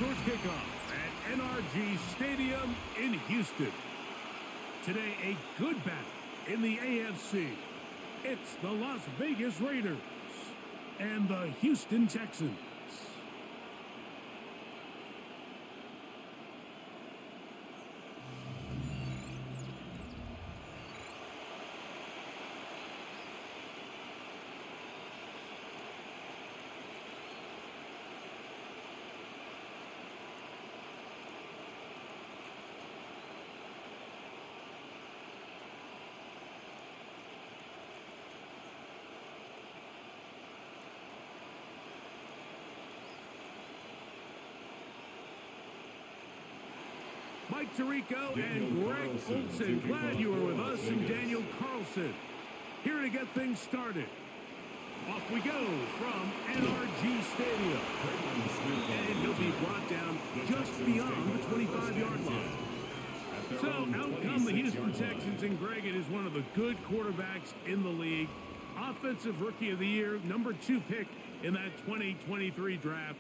towards kickoff at NRG Stadium in Houston. Today, a good battle in the AFC. It's the Las Vegas Raiders and the Houston Texans. Mike Tirico and Greg Olson, glad you were with us, and Daniel Carlson here to get things started. Off we go from NRG Stadium, and he'll be brought down just beyond the 25-yard line. So out come the Houston Texans, and Greg, it is one of the good quarterbacks in the league. Offensive Rookie of the Year, number 2 pick in that 2023 draft.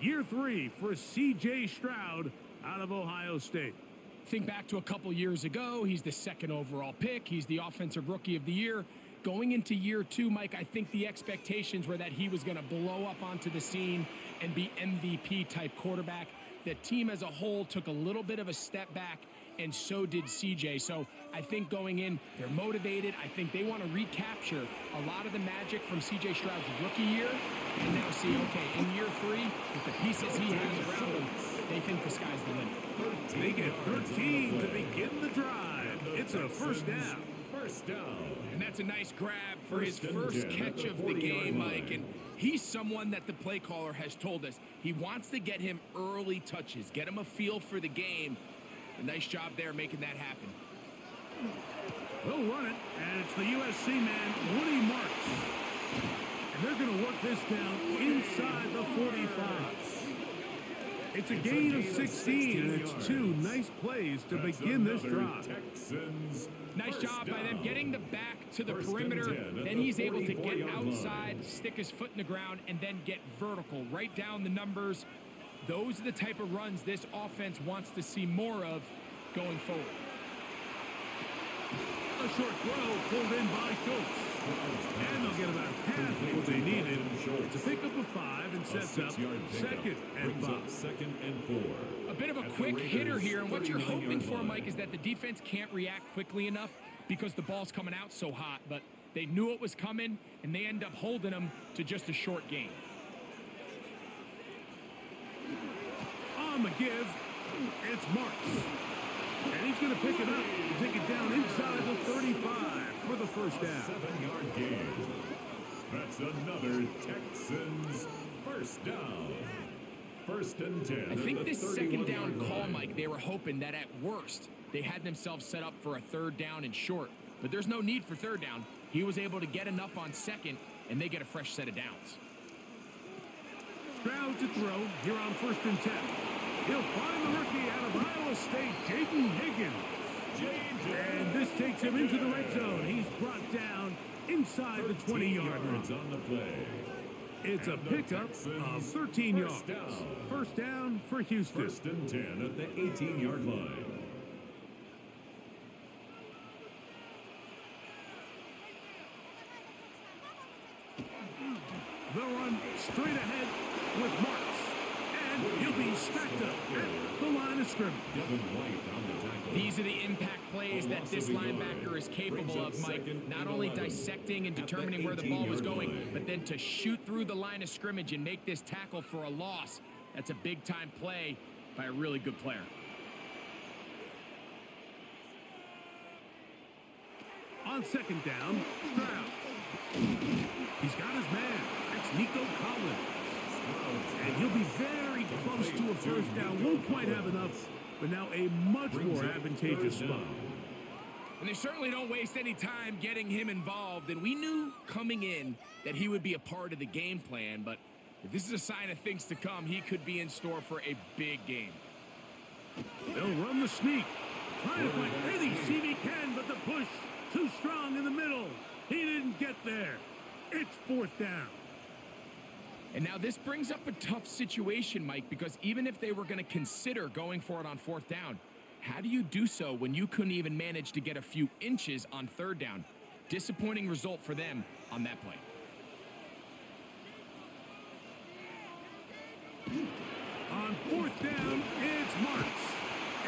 Year 3 for C.J. Stroud out of Ohio State. Think back to a couple years ago, he's the 2nd overall pick. He's the Offensive Rookie of the Year. Going into year 2, Mike, I think the expectations were that he was going to blow up onto the scene and be MVP-type quarterback. The team as a whole took a little bit of a step back, and so did CJ. So I think going in, they're motivated. I think they want to recapture a lot of the magic from CJ Stroud's rookie year and now see, okay, in year 3, with the pieces he has around him, they think the sky's the limit. They get 13 to begin the drive. It's a first down. First down. And that's a nice grab for his first catch of the game, Mike. And he's someone that the play caller has told us he wants to get him early touches, get him a feel for the game. A nice job there making that happen. They'll run it, and it's the USC man, Woody Marks. And they're going to work this down inside the 45. It's a gain of 16, and it's 2 nice plays to begin this drive. Nice job by them getting the back to the perimeter. Then he's able to get outside, stick his foot in the ground, and then get vertical. Write down the numbers. Those are the type of runs this offense wants to see more of going forward. A short throw pulled in by Schultz. And they'll get about half what they needed. It's a pickup of 5 and sets up 2nd and 5. Second and 4. A bit of a quick hitter here, and what you're hoping for, Mike, is that the defense can't react quickly enough because the ball's coming out so hot. But they knew it was coming, and they end up holding them to just a short gain. On the give, it's Marks. And he's going to pick it up and take it down inside the 35 for the first down. 7-yard gain. That's another Texans first down. First and 10. I think this second down call, Mike, they were hoping that at worst they had themselves set up for a 3rd down and short. But there's no need for 3rd down. He was able to get enough on 2nd, and they get a fresh set of downs. Stroud to throw here on 1st and 10. He'll find the rookie out of Iowa State, Jaden Higgins. And this takes him into the red zone. He's brought down inside the 20-yard line. On the play. It's a pickup of 13 yards. First down for Houston. 1st and 10 at the 18-yard line. They'll run straight ahead with Marks. And he'll be stacked up at the line of scrimmage. These are the impact plays that this linebacker is capable of, Mike. Not only dissecting and determining where the ball was going, but then to shoot through the line of scrimmage and make this tackle for a loss. That's a big-time play by a really good player. On 2nd down, Stroud. He's got his man. It's Nico Collins. And he'll be very close to a first down. Won't quite have enough, but now a much more advantageous spot. And they certainly don't waste any time getting him involved. And we knew coming in that he would be a part of the game plan. But if this is a sign of things to come, he could be in store for a big game. They'll run the sneak. Trying to find any seam he can, but the push too strong in the middle. He didn't get there. It's 4th down. And now this brings up a tough situation, Mike, because even if they were going to consider going for it on 4th down, how do you do so when you couldn't even manage to get a few inches on 3rd down? Disappointing result for them on that play. On 4th down, it's Marks.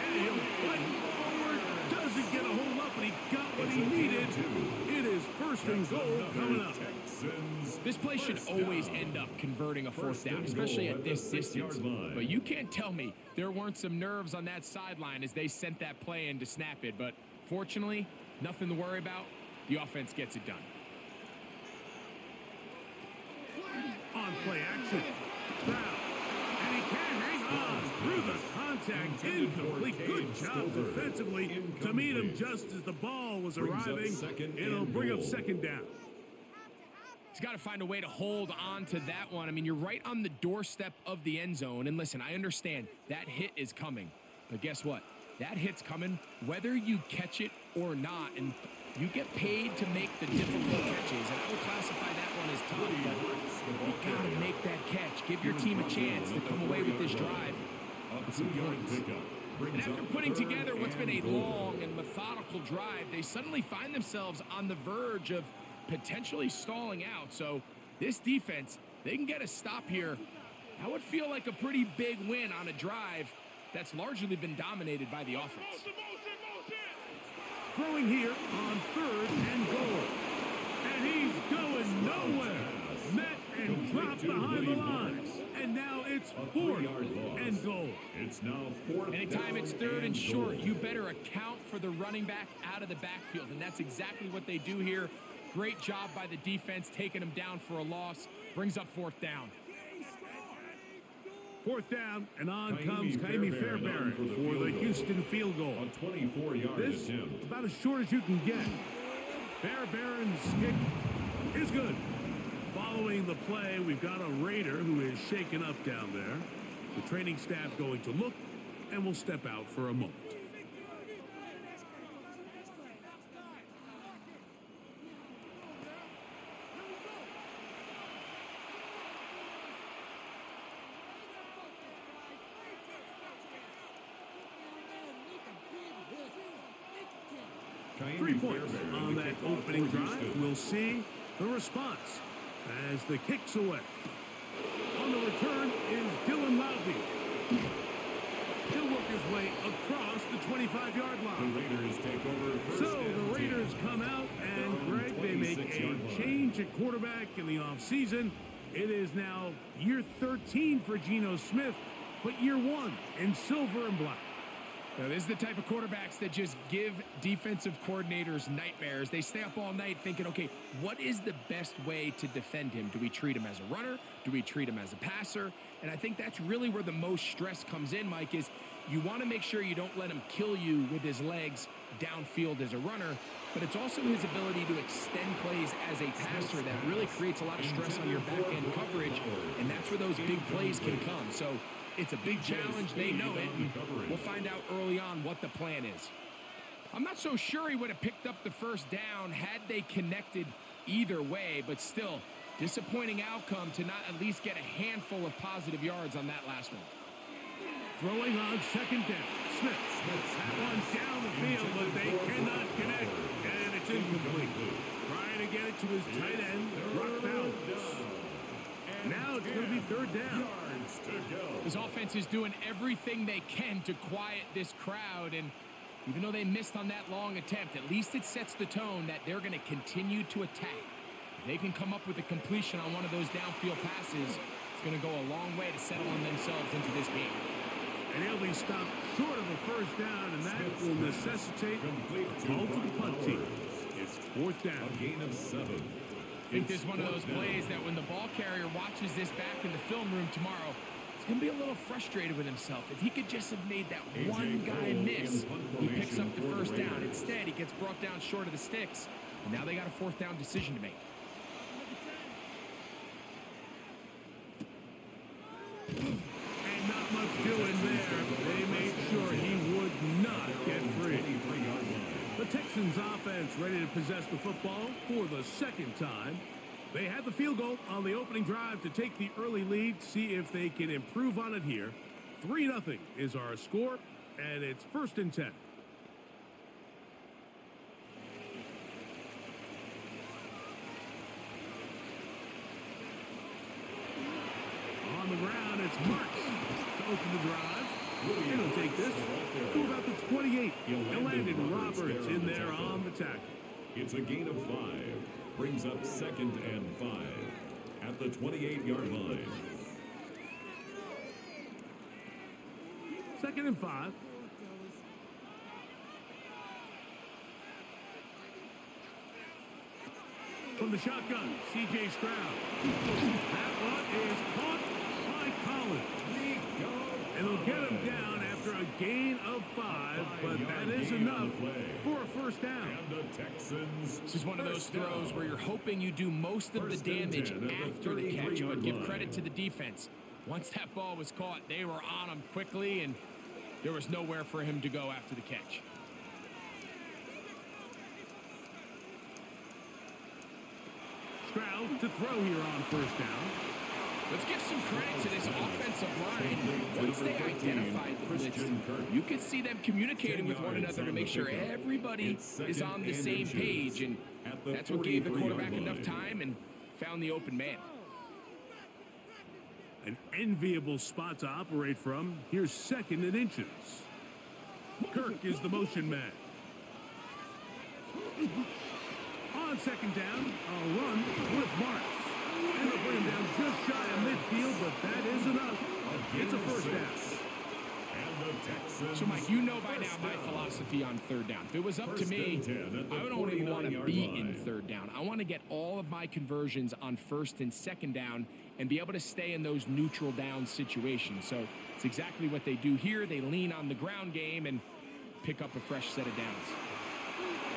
And he'll fight forward. Doesn't get a hold up, but he got what he needed. It is 1st and goal coming up. This play should always end up converting a 4th down, especially at this distance. But you can't tell me there weren't some nerves on that sideline as they sent that play in to snap it. But fortunately, nothing to worry about. The offense gets it done. On play action. Foul. And he can hang on through the contact. Incomplete. Good job defensively to meet him just as the ball was arriving. It'll bring up 2nd down. He's got to find a way to hold on to that one. I mean, you're right on the doorstep of the end zone. And listen, I understand that hit is coming. But guess what? That hit's coming whether you catch it or not. And you get paid to make the difficult catches. And I would classify that one as tough. But you got to make that catch. Give your team a chance to come away with this drive with some points. And after putting together what's been a long and methodical drive, they suddenly find themselves on the verge of potentially stalling out. So this defense, they can get a stop here. That would feel like a pretty big win on a drive that's largely been dominated by the offense. Throwing here on 3rd and goal. And he's going nowhere. Met and dropped behind the line. And now it's 4th and goal. It's now 4th. Anytime it's 3rd and short, you better account for the running back out of the backfield. And that's exactly what they do here. Great job by the defense, taking them down for a loss. Brings up 4th down. 4th down, and on comes Kaimi Fairbairn for the Houston field goal. A 24-yard This attempt. about as short as you can get. Fairbairn's kick is good. Following the play, we've got a Raider who is shaken up down there. The training staff going to look, and we'll step out for a moment. 3 points on that opening drive. We'll see the response as the kick's away. On the return is Dylan Loudby. He'll work his way across the 25-yard line. The Raiders take over. So the Raiders come out, and Greg, they make a change at quarterback in the offseason. It is now year 13 for Geno Smith, but year 1 in silver and black. Now, this is the type of quarterbacks that just give defensive coordinators nightmares. They stay up all night thinking, okay, what is the best way to defend him? Do we treat him as a runner? Do we treat him as a passer? And I think that's really where the most stress comes in, Mike, is you want to make sure you don't let him kill you with his legs downfield as a runner, but it's also his ability to extend plays as a passer that really creates a lot of stress on your back-end coverage, and that's where those big plays can come. So it's a big challenge. They know it. We'll find out early on what the plan is. I'm not so sure he would have picked up the 1st down had they connected either way, but still, disappointing outcome to not at least get a handful of positive yards on that last one. Throwing on 2nd down. Smith. That one down the field, but they cannot connect. And it's incomplete. Trying to get it to his tight end, Brock Bowers. Now it's going to be 3rd down. This offense is doing everything they can to quiet this crowd, and even though they missed on that long attempt, at least it sets the tone that they're going to continue to attack. If they can come up with a completion on one of those downfield passes, it's going to go a long way to settling themselves into this game. And he'll be stopped short of a 1st down, and that will necessitate a call to the punt team. It's 4th down. A gain of 7. I think this is one of those plays that when the ball carrier watches this back in the film room tomorrow, he's going to be a little frustrated with himself. If he could just have made that one guy miss, he picks up the 1st down. Instead, he gets brought down short of the sticks, and now they got a 4th down decision to make. And not much doing there. They made sure he would not get free. The Texans offense ready to possess the football for the 2nd time. They had the field goal on the opening drive to take the early lead. See if they can improve on it here. 3-0 is our score, and it's 1st and 10. On the ground, it's Marks to open the drive. And he'll take this to about the 28. And Landon Roberts in there on the tackle. It's a gain of 5. Brings up 2nd and 5 at the 28-yard line. 2nd and 5. From the shotgun, C.J. Stroud. That one is caught by Collins. And they'll get him down after a gain of 5, but that is enough for a 1st down. And the Texans. This is one of those throws where you're hoping you do most of the damage after the catch, but give credit to the defense. Once that ball was caught, they were on him quickly, and there was nowhere for him to go after the catch. Stroud to throw here on 1st down. Let's give some credit to this offensive line. Once they identified the blitz, you could see them communicating with one another to make sure everybody is on the same page, and that's what gave the quarterback enough time and found the open man. An enviable spot to operate from. Here's 2nd and inches. Kirk is the motion man. On 2nd down, a run with Marks. And they'll bring him down just shy of midfield, but that is enough. It's a 1st down. So, Mike, you know by now my philosophy on 3rd down. If it was up to me, I don't even want to be in 3rd down. I want to get all of my conversions on 1st and 2nd down and be able to stay in those neutral down situations. So it's exactly what they do here. They lean on the ground game and pick up a fresh set of downs.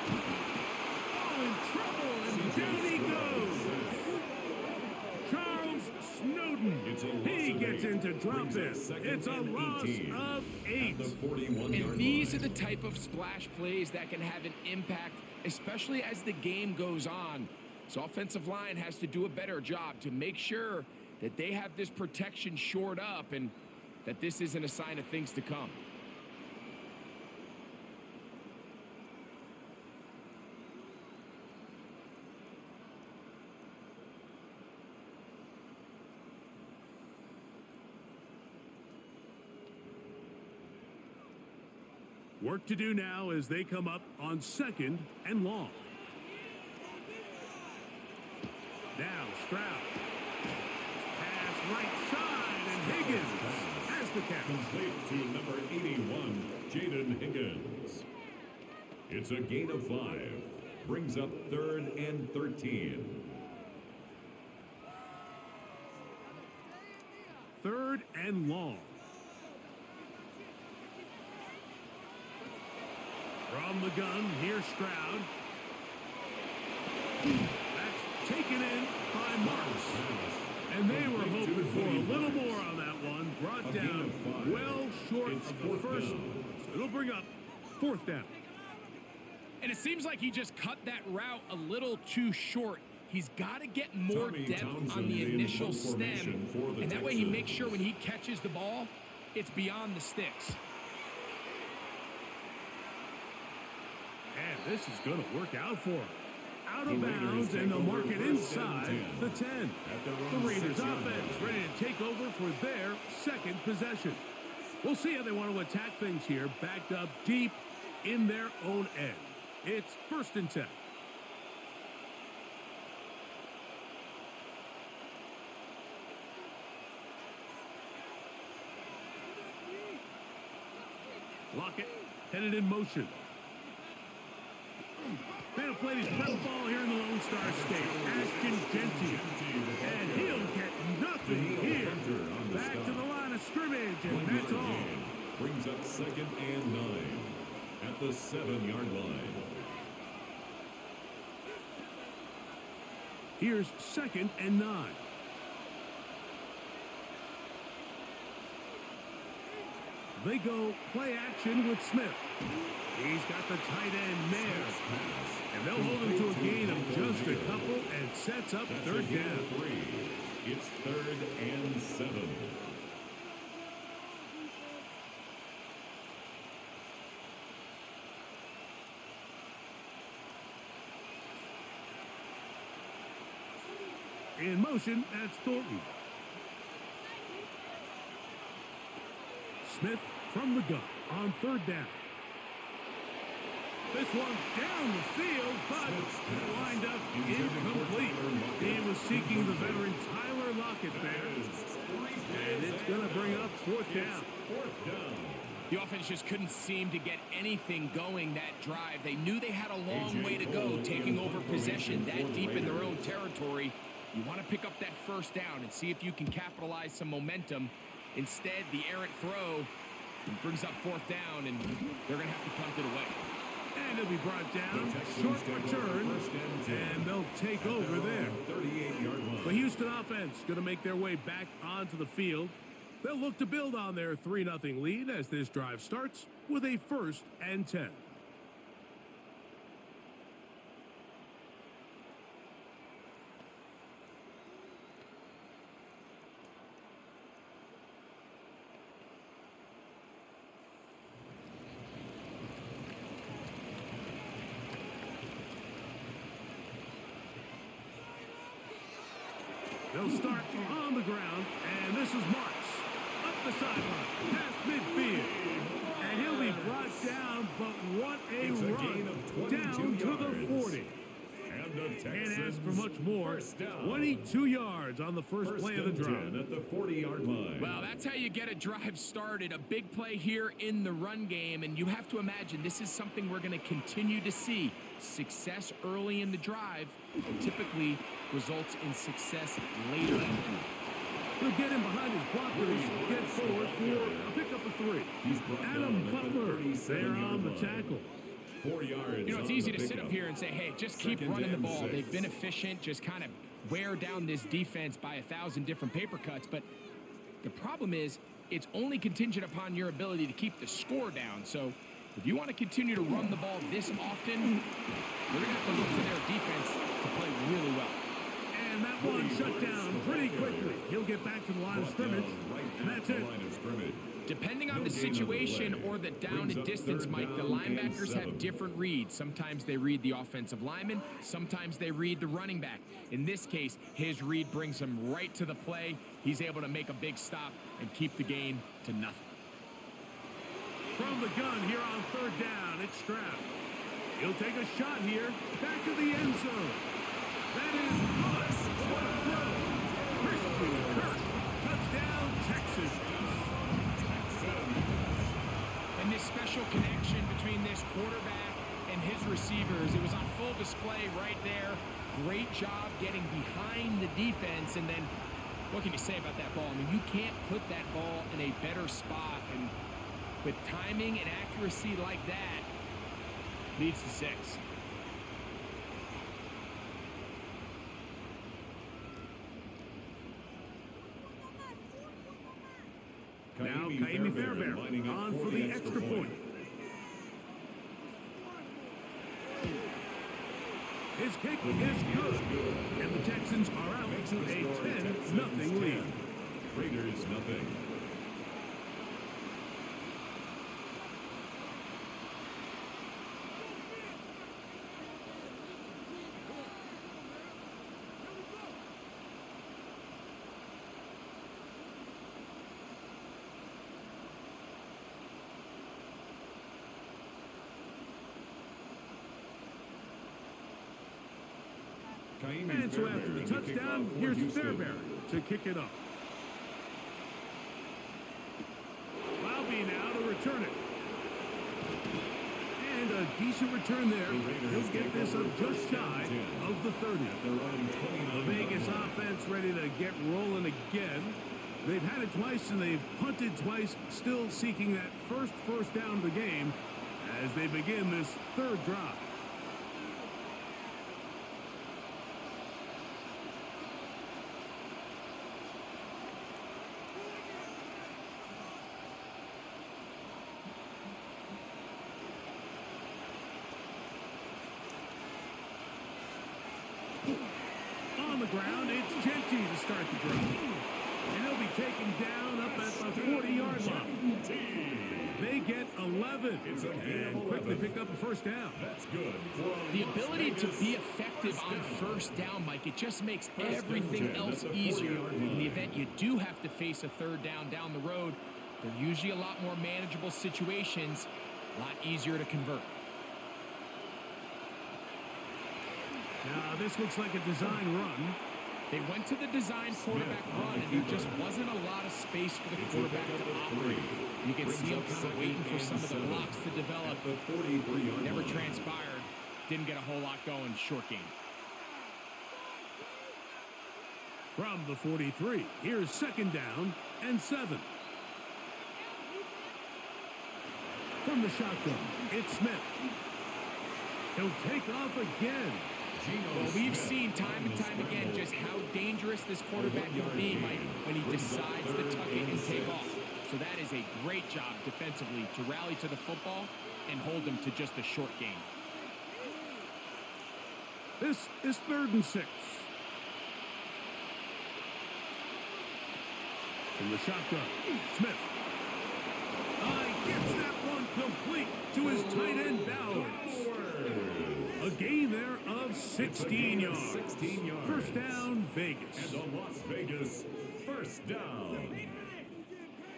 Oh, in trouble, and down he goes. Charles Snowden. He gets into drop this. It's a loss of 8. And these are the type of splash plays that can have an impact, especially as the game goes on. So offensive line has to do a better job to make sure that they have this protection shored up and that this isn't a sign of things to come. Work to do now as they come up on 2nd and long. Now Stroud. Pass right side, and Higgins has the catch. Complete to number 81, Jaden Higgins. It's a gain of 5. Brings up 3rd and 13. 3rd and long. From the gun, here's Stroud. That's taken in by Marks. And they were hoping for a little more on that one. Brought down well short of the first. So it'll bring up 4th down. And it seems like he just cut that route a little too short. He's got to get more depth on the initial stem. And that way he makes sure when he catches the ball, it's beyond the sticks. And this is going to work out for him. Out of bounds, and they'll mark it inside the 10. The Raiders offense ready to take over for their 2nd possession. We'll see how they want to attack things here, backed up deep in their own end. It's 1st and 10. Lockett headed in motion. They'll play his prep ball here in the Lone Star State. Ashton Genty. And he'll get nothing here. Back to the line of scrimmage, and that's all. Brings up 2nd and 9 at the 7-yard line. Here's 2nd and 9. They go play action with Smith. He's got the tight end there. And they'll hold him to a gain of just a couple and sets up third down. 3. It's 3rd and 7. In motion, that's Thornton. Smith from the gun on third down. This one down the field, but it lined up incomplete. He was seeking the veteran Tyler Lockett there. And it's going to bring up fourth down. The offense just couldn't seem to get anything going that drive. They knew they had a long way to go taking over possession that deep in their own territory. You want to pick up that first down and see if you can capitalize some momentum. Instead, the errant throw brings up fourth down, and they're going to have to punt it away. And it'll be brought down, short return, and they'll take over there. The Houston offense going to make their way back onto the field. They'll look to build on their 3-0 lead as this drive starts with a 1st and 10. They'll start on the ground, and this is Marks. Up the sideline, past midfield. And he'll be brought down, but what a run. Down to the 40. Can't ask for much more. 22 yards on the first play of the drive. At the 40-yard line. Well, that's how you get a drive started. A big play here in the run game, and you have to imagine this is something we're going to continue to see. Success early in the drive typically results in success later in the drive. He'll get him behind his blockers, get forward for a pickup of 3. Adam Butler there on the tackle. 4 yards. You know, it's easy to sit up here and say, hey, just keep running the ball. They've been efficient, just kind of wear down this defense by 1,000 different paper cuts. But the problem is it's only contingent upon your ability to keep the score down. So if you want to continue to run the ball this often, you're going to have to look to their defense to play really well. And that one shut down pretty quickly. He'll get back to the line of scrimmage, and that's it. Depending on the situation or the down and distance, Mike, the linebackers have different reads. Sometimes they read the offensive lineman. Sometimes they read the running back. In this case, his read brings him right to the play. He's able to make a big stop and keep the gain to nothing. From the gun here on third down, it's Stroud. He'll take a shot here, back to the end zone. That is Moss. What a throw. Christian Kirk. Touchdown, Texas. And this special connection between this quarterback and his receivers, it was on full display right there. Great job getting behind the defense. And then what can you say about that ball? I mean, you can't put that ball in a better spot. And with timing and accuracy like that, leads to 6. Now Kaimi Fairbairn on for the extra point. His kick is good. And the Texans are out to a 10-0 lead. Raiders nothing. And so after the touchdown, here's Fairbairn to kick it up. Laube now to return it. And a decent return there. He'll get this up just shy of the 30. The Vegas offense ready to get rolling again. They've had it twice and they've punted twice, still seeking that first down of the game as they begin this third drive. the ground. It's Genty to start the drive. And he'll be taken down up at the 40-yard line. They get 11 and quickly pick up a first down. That's good. The ability to be effective on first down, Mike, it just makes everything else easier. In the event you do have to face a third down the road, they're usually a lot more manageable situations, a lot easier to convert. Now, this looks like a design run. They went to the design quarterback run, and there just wasn't a lot of space for the quarterback to operate. You can see him kind of waiting for some of the blocks to develop. Never transpired. Didn't get a whole lot going. Short game. From the 43, here's second down and 7. From the shotgun, it's Smith. He'll take off again. Well, we've seen time and time again just how dangerous this quarterback can be, Mike, when he decides to tuck it and take off. So that is a great job defensively to rally to the football and hold them to just a short gain. This is 3rd and 6. From the shotgun, Smith. Gets that one complete to his tight end, Bowers. A gain there of 16 yards. First down, Vegas. And the Las Vegas first down.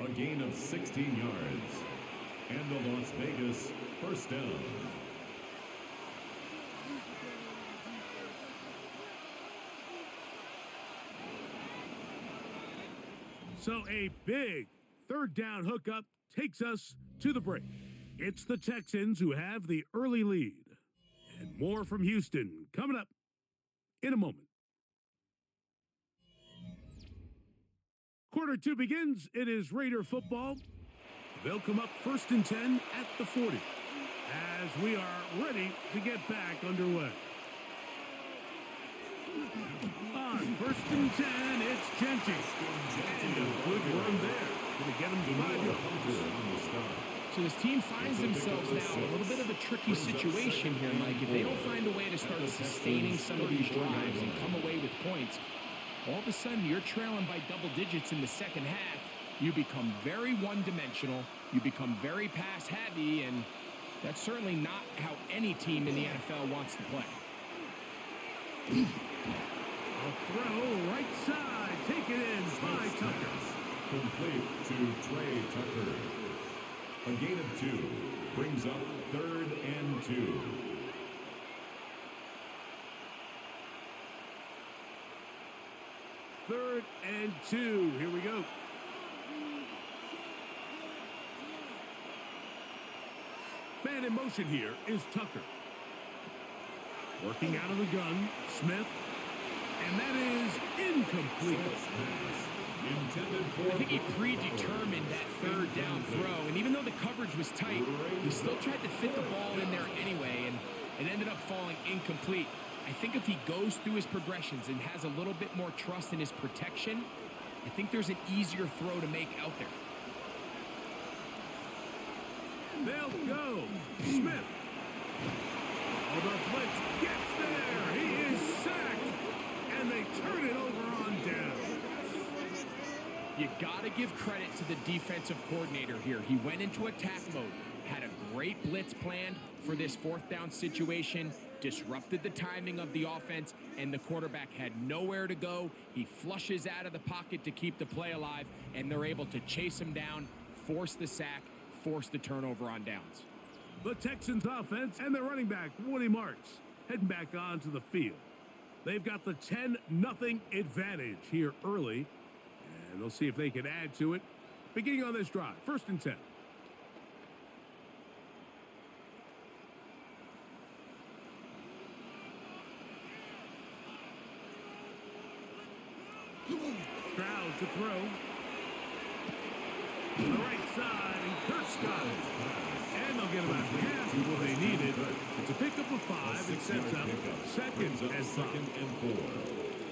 A gain of 16 yards. And the Las Vegas first down. So a big third down hookup takes us to the break. It's the Texans who have the early lead. And more from Houston coming up in a moment. Quarter 2 begins. It is Raider football. They'll come up 1st and 10 at the 40 as we are ready to get back underway. On 1st and 10, it's Genty. And a good run there. Going to get him to 5 yards. So this team finds themselves now in a little bit of a tricky situation here, Mike. If they don't find a way to start sustaining some of these drives and come away with points, all of a sudden you're trailing by double digits in the second half. You become very one-dimensional. You become very pass-heavy, and that's certainly not how any team in the NFL wants to play. A throw right side. Take it in by Tucker. Complete to Trey Tucker. A gain of 2 brings up 3rd and 2. Third and 2. Here we go. Man in motion here is Tucker. Working out of the gun, Smith. And that is incomplete. I think he predetermined that third down throw, and even though the coverage was tight, he still tried to fit the ball in there anyway, and it ended up falling incomplete. I think if he goes through his progressions and has a little bit more trust in his protection, I think there's an easier throw to make out there. They'll go. Smith. Oh, the blitz gets there. He is sacked, and they turn it over on down. You got to give credit to the defensive coordinator here. He went into attack mode, had a great blitz planned for this 4th down situation, disrupted the timing of the offense, and the quarterback had nowhere to go. He flushes out of the pocket to keep the play alive, and they're able to chase him down, force the sack, force the turnover on downs. The Texans offense and their running back, Woody Marks, heading back onto the field. They've got the 10-0 advantage here early. And they'll see if they can add to it. Beginning on this drive, 1st and 10. Stroud to throw. To the right side, and Kurt's got it. And they'll get about half of what they needed. It's a pickup of 5 and sets up 2nd and 4.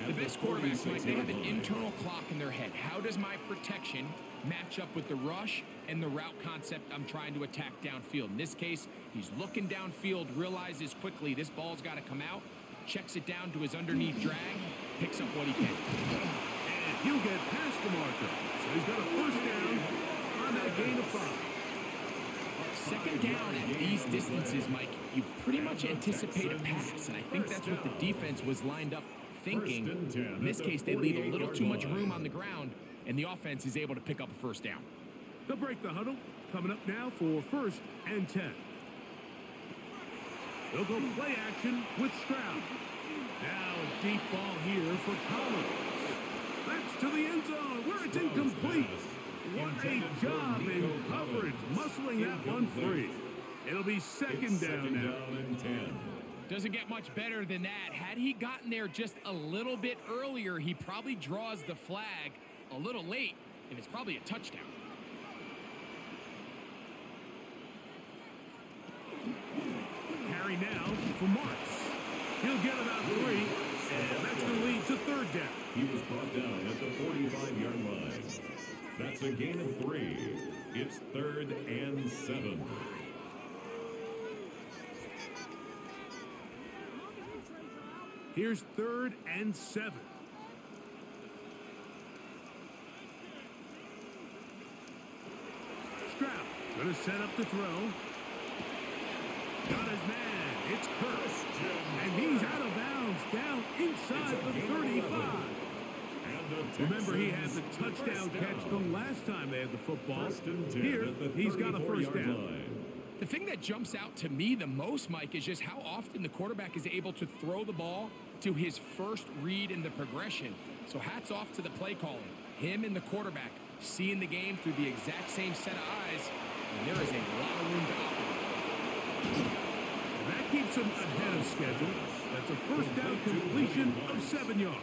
The best quarterbacks, Mike, they have an internal clock in their head. How does my protection match up with the rush and the route concept I'm trying to attack downfield? In this case, he's looking downfield, realizes quickly this ball's got to come out, checks it down to his underneath drag, picks up what he can. And he'll get past the marker. So he's got a first down on that gain of 5. Second down at these distances, Mike, you pretty much anticipate a pass, and I think that's what the defense was lined up thinking. In this case, they leave a little too much room on the ground, and the offense is able to pick up a first down. They'll break the huddle. Coming up now for 1st and 10. They'll go play action with Stroud. Now a deep ball here for Collins. That's to the end zone where it's incomplete. What a job in coverage, muscling that one free. It'll be second down now. Doesn't get much better than that. Had he gotten there just a little bit earlier, he probably draws the flag a little late, and it's probably a touchdown. Carry now for Marks. He'll get about 3, and that's going to lead to 3rd down. He was brought down at the 45-yard line. That's a gain of 3. It's 3rd and 7. Here's 3rd and 7. Stroud going to set up to throw. Got his man. It's Kurtz. And he's out of bounds down inside the 35. Remember, he had the touchdown catch the last time they had the football. Here, he's got a first down. The thing that jumps out to me the most, Mike, is just how often the quarterback is able to throw the ball to his first read in the progression. So hats off to the play calling. Him and the quarterback seeing the game through the exact same set of eyes, and there is a lot of room to operate. And that keeps him ahead of schedule. That's a first down completion of 7 yards.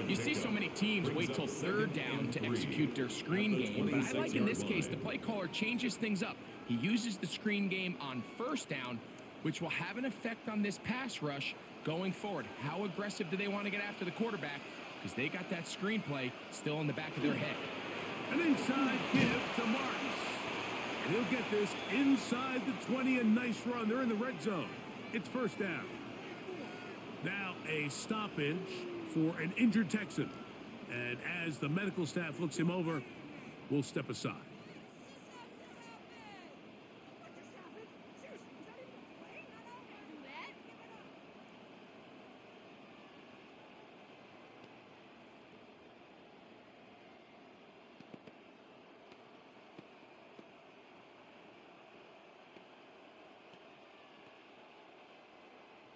You see so many teams wait till 3rd down to execute their screen game, but I like in this case the play caller changes things up. He uses the screen game on 1st down, which will have an effect on this pass rush going forward. How aggressive do they want to get after the quarterback? Because they got that screen play still in the back of their head. An inside give to Marks. And he'll get this inside the 20, a nice run. They're in the red zone. It's 1st down. Now a stoppage for an injured Texan. And as the medical staff looks him over, we'll step aside.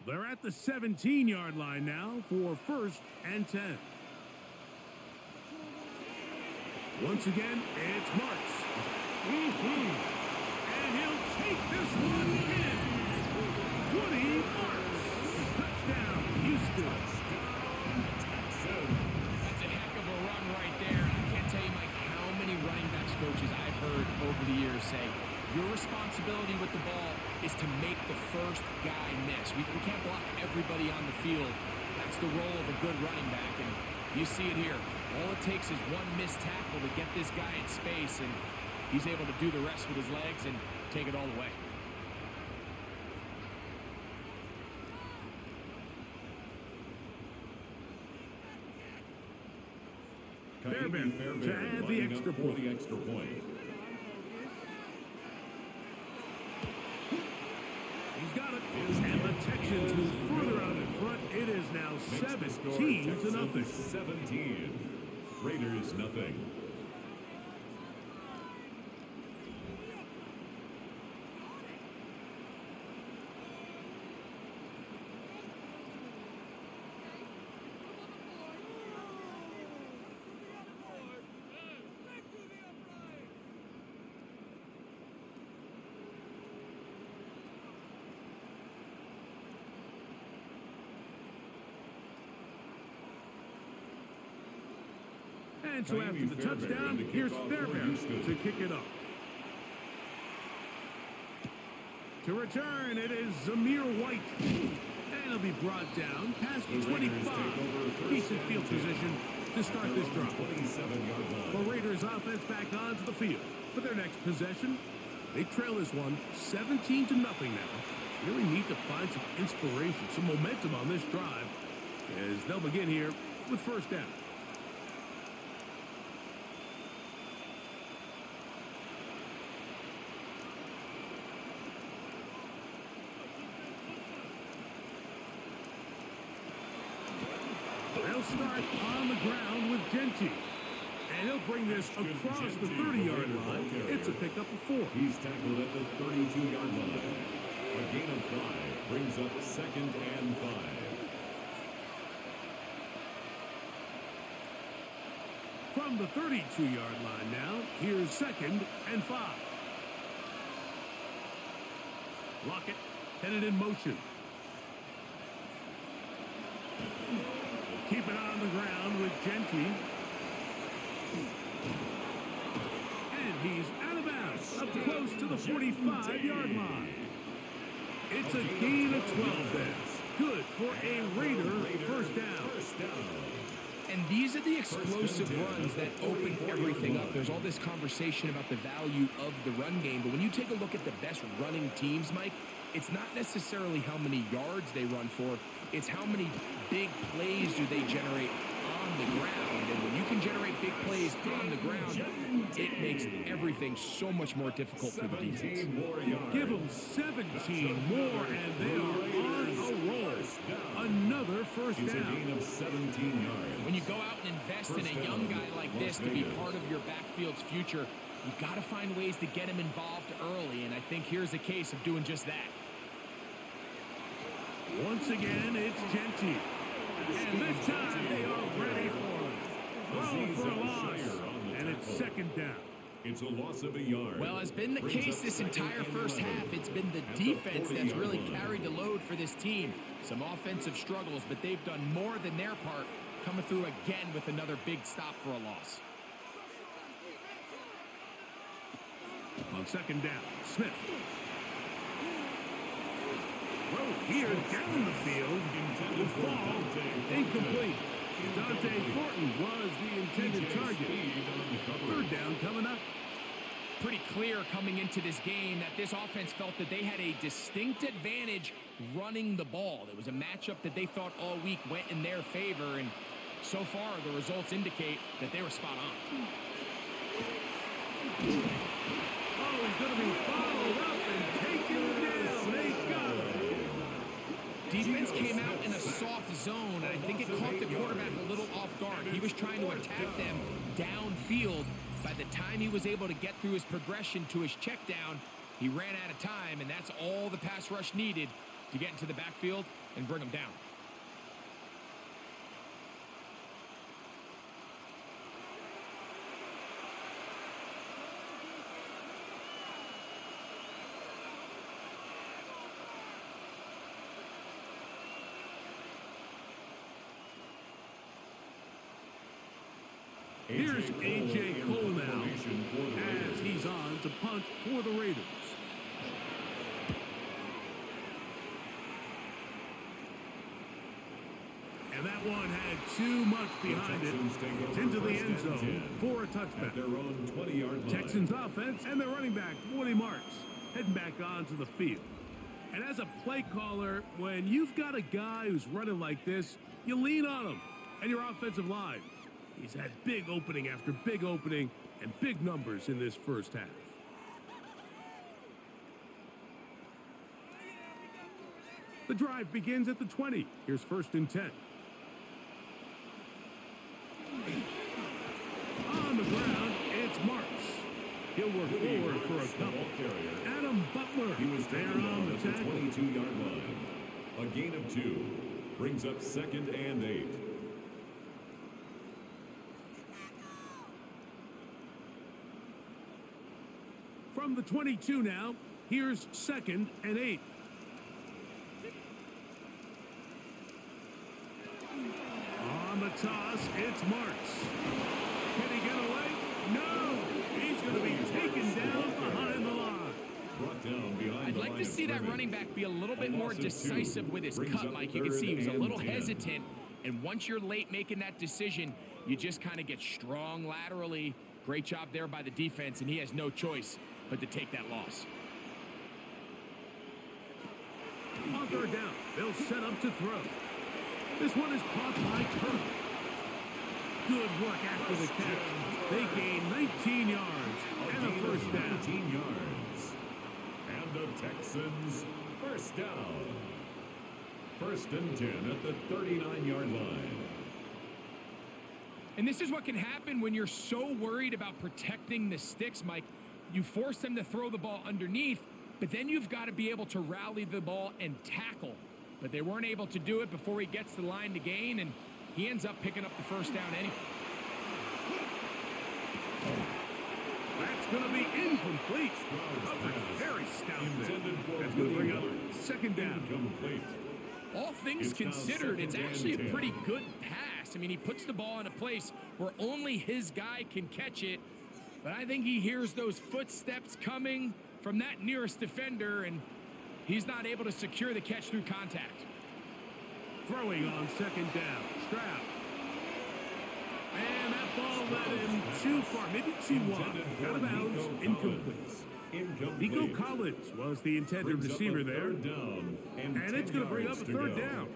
They're at the 17-yard line now for 1st and 10. Once again, it's Marks. And he'll take this one in. Woody Marks. Touchdown, Houston. That's a heck of a run right there. I can't tell you, Mike, how many running backs coaches I've heard over the years say, your responsibility with the ball is to make the first guy miss. We can't block everybody on the field. That's the role of a good running back, and you see it here. All it takes is one missed tackle to get this guy in space, and he's able to do the rest with his legs and take it all the way. Fairbairn to add the extra point. He's got it. And the Texans move further out in front. It is now 17-0. 17. Raiders nothing. And so after the touchdown, here's Fairbairn to kick it off. To return, it is Zamir White. And he'll be brought down past the 25. Decent field position to start this drive. The Raiders offense back onto the field for their next possession. They trail this one 17-0 now. really need to find some inspiration, some momentum on this drive as they'll begin here with first down. They'll start on the ground with Genty. And he'll bring this across the 30-yard line. It's a pickup of 4. He's tackled at the 32-yard line. A gain of 5 brings up 2nd and 5. From the 32-yard line now, here's 2nd and 5. Lockett headed in motion. Keep it on the ground with Genty. And he's out of bounds, up close to the 45-yard line. It's a gain of 12 there. Good for a Raider first down. And these are the explosive runs that open everything up. There's all this conversation about the value of the run game, but when you take a look at the best running teams, Mike, it's not necessarily how many yards they run for, it's how many big plays do they generate on the ground. And when you can generate big plays on the ground, it makes everything so much more difficult for the defense. Give them 17 more, and they are on a roll. Another first down. Of 17 yards. When you go out and invest in a young guy like this to be part of your backfield's future, you got to find ways to get him involved early, and I think here's a case of doing just that. Once again, it's Genty. And this time they are ready for it. Throw for a loss. And it's 2nd down. It's a loss of a yard. Well, has been the case this entire first half. It's been the defense that's really carried the load for this team. Some offensive struggles, but they've done more than their part, coming through again with another big stop for a loss. On 2nd down, Smith. Throw here down the field. The fall incomplete. Dante Thornton was the intended target. 3rd down coming up. Pretty clear coming into this game that this offense felt that they had a distinct advantage running the ball. It was a matchup that they thought all week went in their favor, and so far the results indicate that they were spot on. Oh, he's going to be followed up and taken down. They got him. Defense came out in a soft zone, and I think it caught the quarterback a little off guard. He was trying to attack them downfield. By the time he was able to get through his progression to his check down, he ran out of time, and that's all the pass rush needed to get into the backfield and bring him down. Here's A.J. Cole now as he's on to punt for the Raiders. And that one had too much behind it. It's into the end zone for a touchback. Their own 20-yard line. Texans offense and their running back, Woody Marks, heading back onto the field. And as a play caller, when you've got a guy who's running like this, you lean on him and your offensive line. He's had big opening after big opening and big numbers in this first half. The drive begins at the 20. Here's 1st and 10. On the ground, it's Marks. He'll work forward for a couple. Adam Butler, He was there taken on the at the tackle. 22-yard line. A gain of 2 brings up 2nd and 8. From the 22 now, here's 2nd and 8. On the toss, it's Marks. Can he get away? No! He's going to be taken down behind the line. Brought down behind I'd the like line to see of that scrimmage. running back be a little bit A more loss of 2 decisive with his brings cut, up Mike. You can see he was a 3rd little and 10. hesitant, and once you're late making that decision, you just kind of get strong laterally. Great job there by the defense, and he has no choice but to take that loss. On third down, they'll set up to throw. This one is caught by Kirk. Good work after the catch. They gain 19 yards and a first down. 19 yards. And the Texans first down. First and 10 at the 39-yard line. And this is what can happen when you're so worried about protecting the sticks, Mike. You force them to throw the ball underneath, but then you've got to be able to rally the ball and tackle. But they weren't able to do it before he gets the line to gain, and he ends up picking up the first down anyway. That's going to be incomplete. Very stout there. That's going to bring up second down. Incomplete. All things considered, it's actually a pretty good pass. I mean, he puts the ball in a place where only his guy can catch it, but I think he hears those footsteps coming from that nearest defender, and he's not able to secure the catch through contact. Throwing on second down. Stroud. And that ball led him too far, maybe too wide. Out of bounds, incomplete. Nico Collins was the intended receiver there. And it's going to bring up a third down.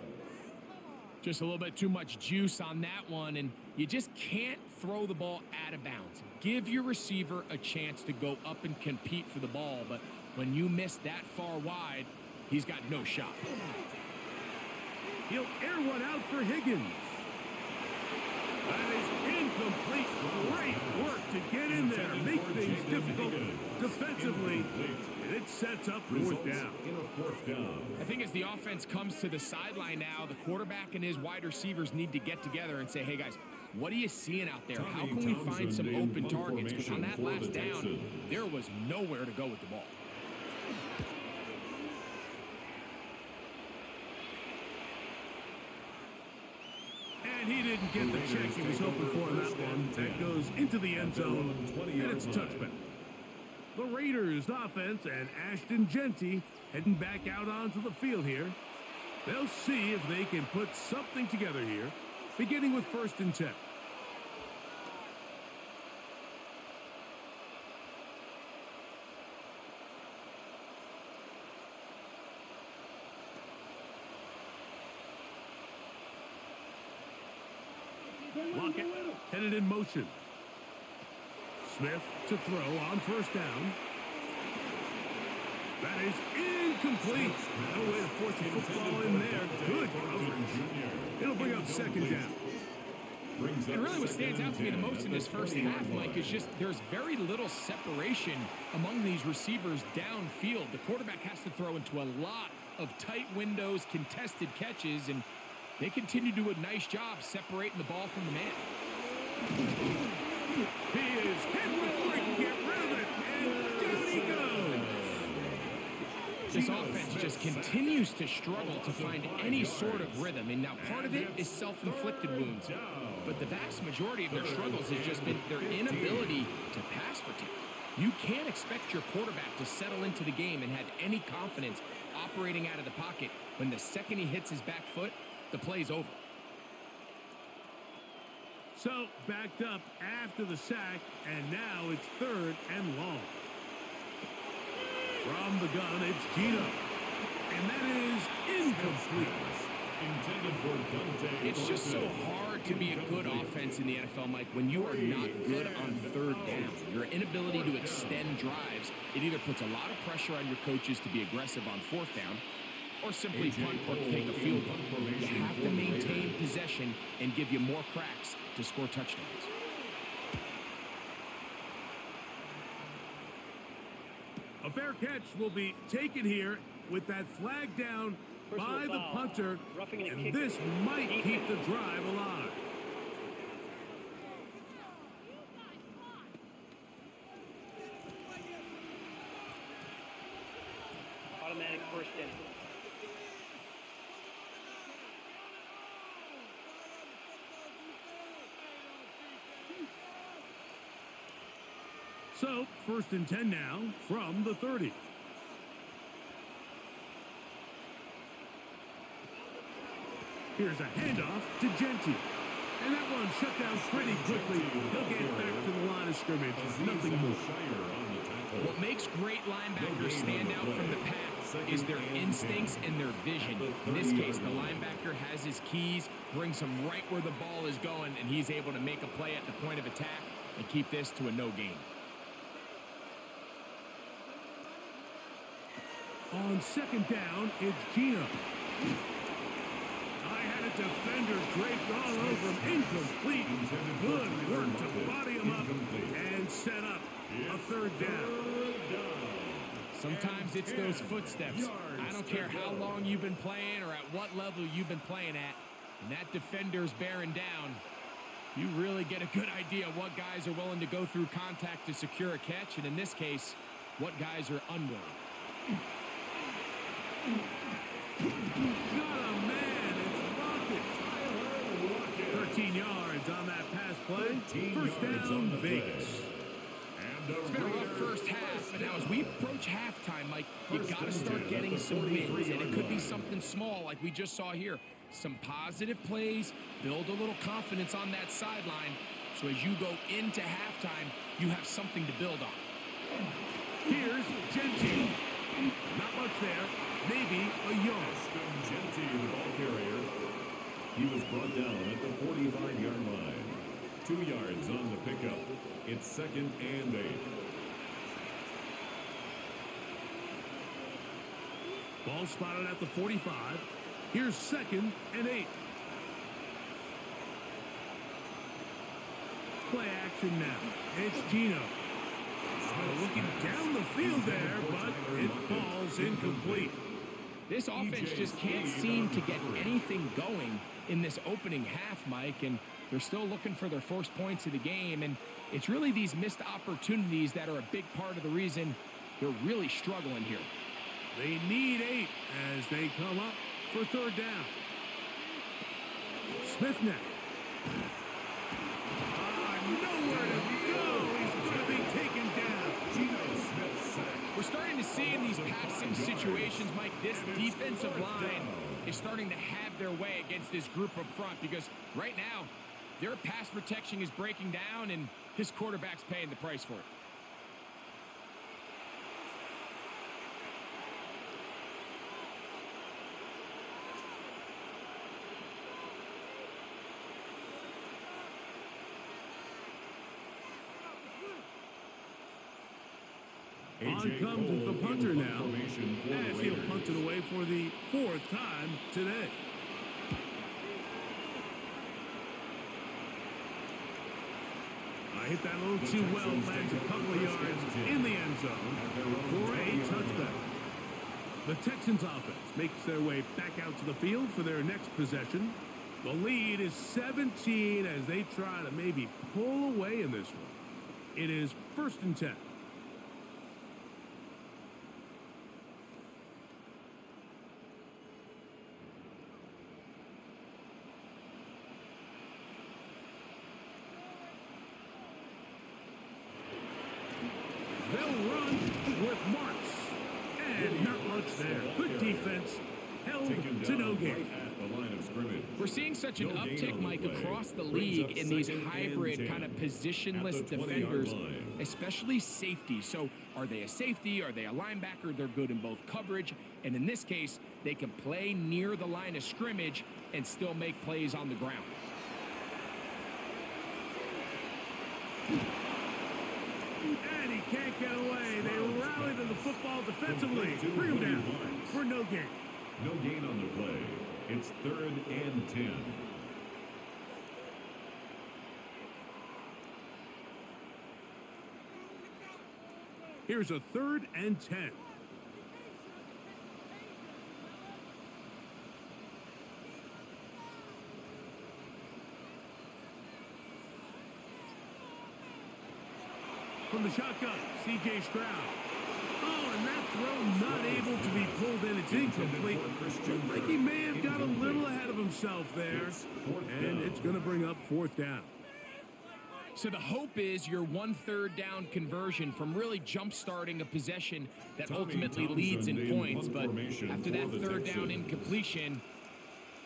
Just a little bit too much juice on that one, and you just can't throw the ball out of bounds. Give your receiver a chance to go up and compete for the ball, but when you miss that far wide, he's got no shot. He'll air one out for Higgins. That is incomplete. Great work to get in there, make things difficult defensively, and it sets up fourth down. I think as the offense comes to the sideline now, the quarterback and his wide receivers need to get together and say, hey guys, what are you seeing out there? How can we find some open targets? Because on that last down, there was nowhere to go with the ball. And he didn't get the check he was hoping for in that one. That goes into the end zone, and it's a touchback. The Raiders offense and Ashton Genty heading back out onto the field here. They'll see if they can put something together here, beginning with first and 10. Lockett headed in motion. Smith to throw on first down. That is incomplete. No way to force the football in there. Good coverage. It'll bring up second down. And really what stands out to me the most in this first half, Mike, is just there's very little separation among these receivers downfield. The quarterback has to throw into a lot of tight windows, contested catches, and they continue to do a nice job separating the ball from the man. He is hit before he can get rid of it, and down he goes. This offense just continues to struggle to find any sort of rhythm, and now part of it is self-inflicted wounds, but the vast majority of their struggles has just been their inability to pass protect. You can't expect your quarterback to settle into the game and have any confidence operating out of the pocket when the second he hits his back foot, the play's over. So, backed up after the sack, and now it's third and long. From the gun, it's Gino. And that is incomplete. It's just so hard to be a good offense in the NFL, Mike, when you are not good on third down. Your inability to extend drives, it either puts a lot of pressure on your coaches to be aggressive on fourth down, or simply punt or take a field goal. You have to maintain possession and give you more cracks to score touchdowns. A fair catch will be taken here with that flag down by the punter, and this might keep the drive alive. Automatic first inning. So, first and 10 now from the 30. Here's a handoff to Genty. And that one shut down pretty quickly. He'll get back to the line of scrimmage. Nothing more. What makes great linebackers stand out from the pack is their instincts and their vision. In this case, the linebacker has his keys, brings him right where the ball is going, and he's able to make a play at the point of attack and keep this to a no gain. On second down, it's Gino. I had a defender draped all over him. Incomplete. Good work to body him up and set up a third down. Sometimes it's those footsteps. I don't care how long you've been playing or at what level you've been playing at, and that defender's bearing down. You really get a good idea of what guys are willing to go through contact to secure a catch, and in this case, what guys are unwilling. Got a man. It's Rocket. 13 yards on that pass play. First down, Vegas. It's been a rough first half, but now as we approach halftime, Mike, you got to start getting some wins, and it could be something small like we just saw here. Some positive plays, build a little confidence on that sideline, so as you go into halftime, you have something to build on. Here's Genty. Not much there. Maybe a yard. Genty, the ball carrier. He was brought down at the 45-yard line. 2 yards on the pickup. It's 2nd and 8. Ball spotted at the 45. Here's 2nd and 8. Play action now. It's Gino. Looking down the field there, but it falls incomplete. This offense just can't seem to get anything going in this opening half, Mike, and they're still looking for their first points of the game, and it's really these missed opportunities that are a big part of the reason they're really struggling here. They need 8 as they come up for third down. Smith now. Nowhere to go. He's going to be taken down. Geno Smith sacked. We're starting to see in these passing situations, Mike, this defensive line is starting to have their way against this group up front because right now, their pass protection is breaking down and his quarterback's paying the price for it. On comes the punter now, as he'll punt it away for the 4th time today. I hit that a little too well, lands a couple of yards in the end zone for a touchback. The Texans offense makes their way back out to the field for their next possession. The lead is 17 as they try to maybe pull away in this one. It is 1st and 10. They'll run with Marks. And not much there. Good defense. Held to no gain. We're seeing such an uptick, Mike, across the league in these hybrid kind of positionless defenders, especially safety. So are they a safety? Are they a linebacker? They're good in both coverage. And in this case, they can play near the line of scrimmage and still make plays on the ground. And he can't get away. They rally to the football defensively. Bring him down for no gain. No gain on the play. It's 3rd and 10. Here's a 3rd and 10. From the shotgun, C.J. Stroud. Oh, and that throw not able to be pulled in. It's incomplete. Looked like he may have got a little ahead of himself there. And it's going to bring up 4th down. So the hope is your 1/3 down conversion from really jump-starting a possession that ultimately leads in points. But after that 3rd down incompletion,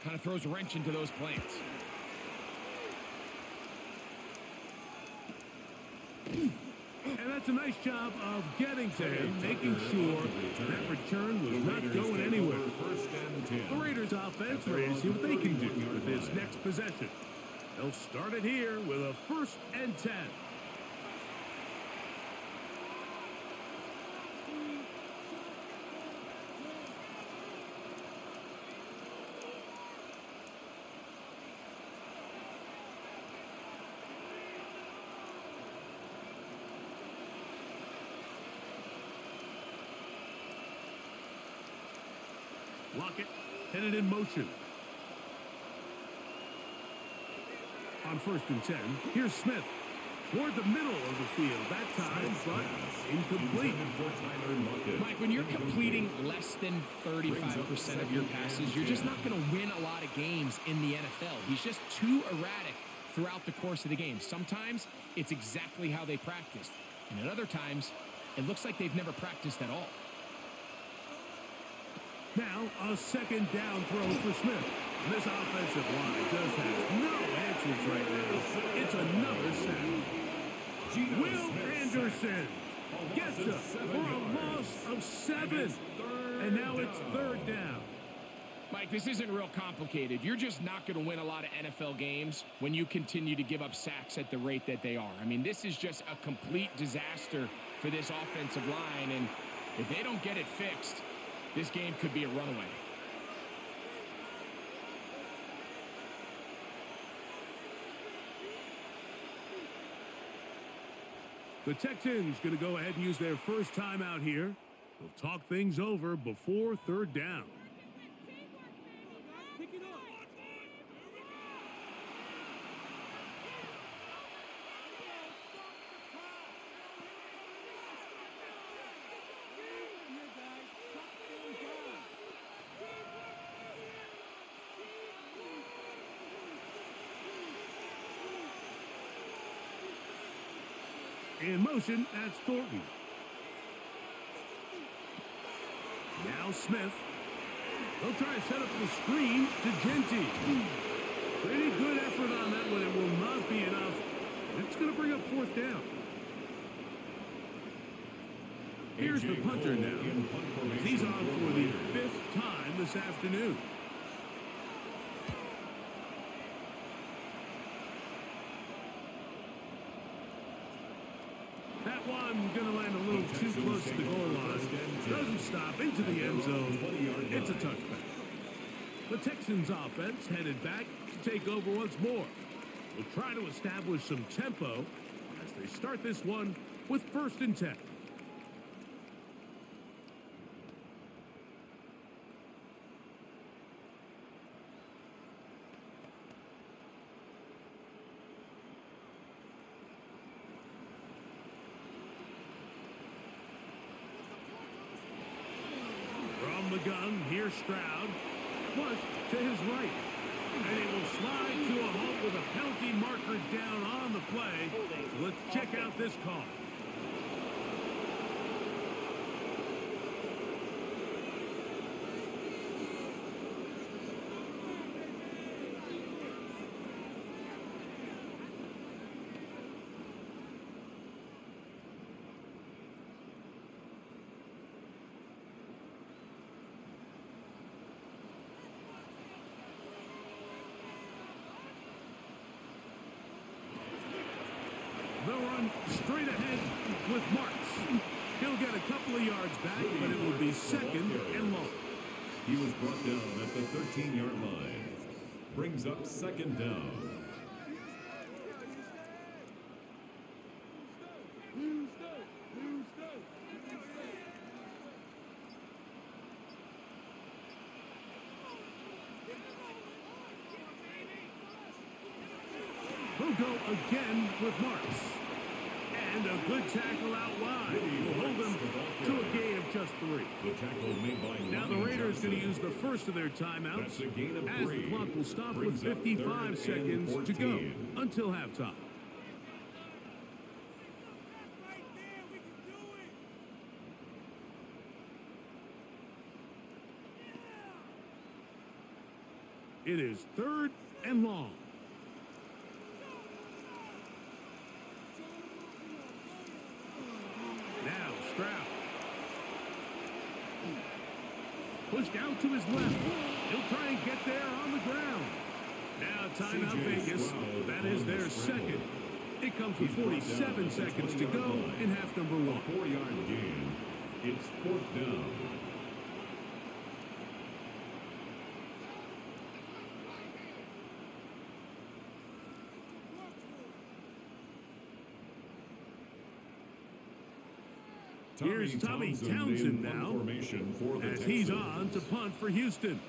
kind of throws a wrench into those plans. And that's a nice job of getting to him, making sure that return was not going anywhere. The Raiders offense ready to see what they can do with this next possession. They'll start it here with a 1st and 10. Lockett headed in motion. On 1st and 10, here's Smith. Toward the middle of the field that time, but incomplete. Mike, when you're completing less than 35% of your passes, you're just not going to win a lot of games in the NFL. He's just too erratic throughout the course of the game. Sometimes it's exactly how they practiced, and at other times, it looks like they've never practiced at all. Now, a 2nd down throw for Smith. This offensive line just has no answers right now. It's another sack. Will Anderson gets up for a loss of 7. And now it's 3rd down. Mike, this isn't real complicated. You're just not going to win a lot of NFL games when you continue to give up sacks at the rate that they are. I mean, this is just a complete disaster for this offensive line. And if they don't get it fixed, this game could be a runaway. The Texans going to go ahead and use their first timeout here. They'll talk things over before 3rd down. In motion, that's Thornton. Now Smith. They'll try to set up the screen to Genty. Pretty good effort on that one. It will not be enough. It's going to bring up 4th down. Here's the punter now. He's on for the 5th time this afternoon. That one going to land a little too close to the goal line. Doesn't stop into the end zone. It's a touchback. The Texans offense headed back to take over once more. We'll try to establish some tempo as they start this one with 1st and 10. The gun, here's Stroud, flush to his right, and he will slide to a halt with a penalty marker down on the play. So let's check out this call. They'll run straight ahead with Marks. He'll get a couple of yards back, but it will be 2nd and long. He was brought down at the 13-yard line. Brings up 2nd down. He'll go again with Marks. And a good tackle out wide. Will hold them to a gain of just 3. The tackle made by Now the Raiders going to use the first of their timeouts That's a gain of as 3. the clock will stop with Brings up 55 3rd and seconds to go 14. until halftime. It is 3rd and long. scrap. Pushed out to his left. He'll try and get there on the ground. Now timeout Vegas. That is their second. It comes with 47 seconds to go in half number 1. 4-yard gain. It's 4th down. Here's Tommy Townsend now, as he's on to punt for Houston.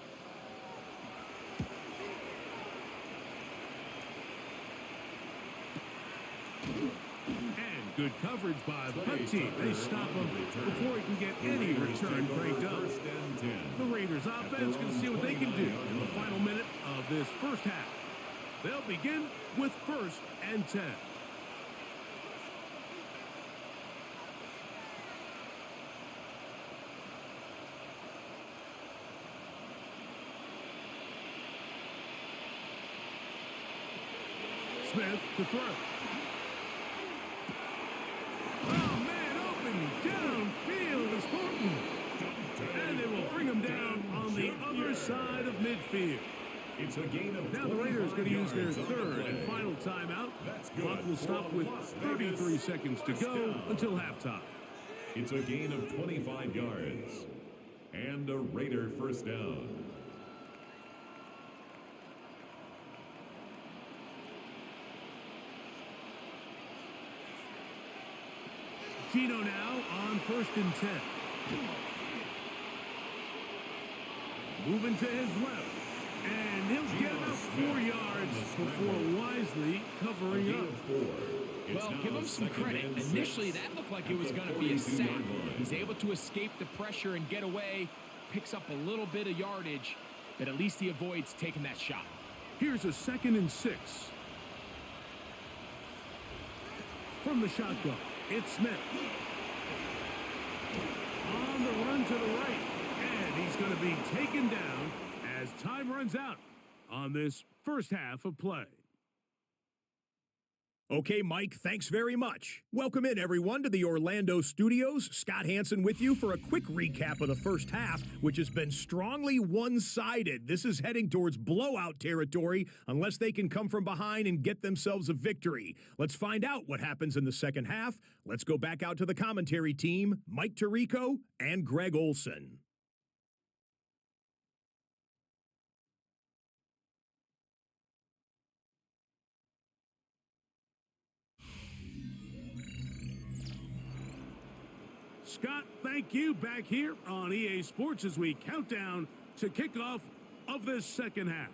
And good coverage by the punt team. They stop him before he can get any return cranked up. The Raiders offense can see what they can do in the final minute of this first half. They'll begin with 1st and 10. Smith to throw. Oh, man, open downfield is Horton. And they will bring him down on the other side of midfield. It's a gain of now the Raiders going to use their 3rd and final timeout. Clock will stop with 33 seconds to go until halftime. It's a gain of 25 yards. And a Raider first down. Gino now on 1st and 10. Moving to his left. And he'll get about 4 yards before wisely covering up. Well, give him some credit. Initially, that looked like it was going to be a sack. He's able to escape the pressure and get away. Picks up a little bit of yardage, but at least he avoids taking that shot. Here's a 2nd and 6. From the shotgun. It's Smith. On the run to the right. And he's going to be taken down as time runs out on this first half of play. Okay, Mike, thanks very much. Welcome in, everyone, to the Orlando studios. Scott Hansen with you for a quick recap of the first half, which has been strongly one-sided. This is heading towards blowout territory unless they can come from behind and get themselves a victory. Let's find out what happens in the second half. Let's go back out to the commentary team, Mike Tirico and Greg Olson. Scott, thank you. Back here on EA Sports as we count down to kickoff of this second half.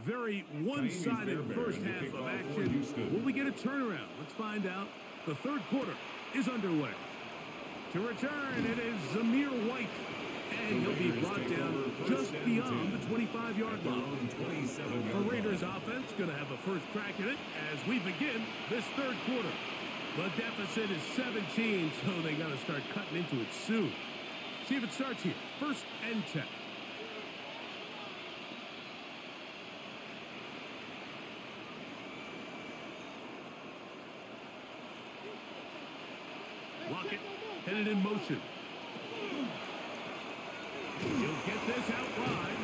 Very one-sided first half of action. Will we get a turnaround? Let's find out. The third quarter is underway. To return, it is Zamir White, and he'll be brought down just beyond the 25-yard line. The Raiders offense going to have a first crack at it as we begin this third quarter. The deficit is 17, so they got to start cutting into it soon. See if it starts here. 1st and 10. Lockett headed in motion. He'll get this out wide.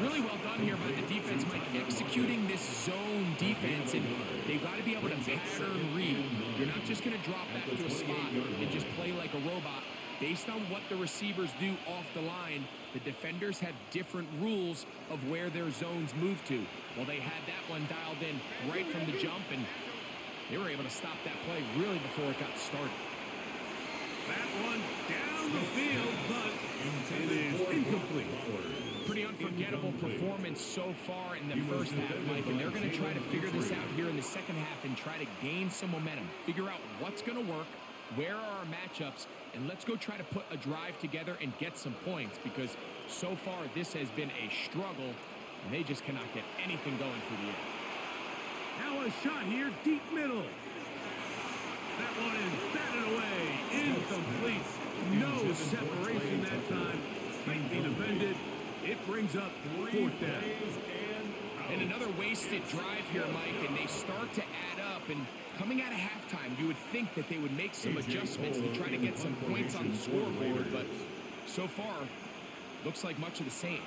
Really well done here by the defense, Mike, executing this zone defense, and they've got to be able to pattern read. You're not just going to drop back to a spot and just play like a robot. Based on what the receivers do off the line, the defenders have different rules of where their zones move to. Well, they had that one dialed in right from the jump, and they were able to stop that play really before it got started. That one down the field, but it is incomplete. Pretty unforgettable performance so far in the first half, Mike, and they're going to try to figure this out here in the second half and try to gain some momentum, figure out what's going to work, where are our matchups, and let's go try to put a drive together and get some points, because so far this has been a struggle, and they just cannot get anything going through the air. Now a shot here, deep middle. That one is batted away separation that time. Tightly defended. It brings up 4th down. And another wasted drive here, Mike, and they start to add up. And coming out of halftime, you would think that they would make some adjustments to try to get some points on the scoreboard, but so far, looks like much of the same.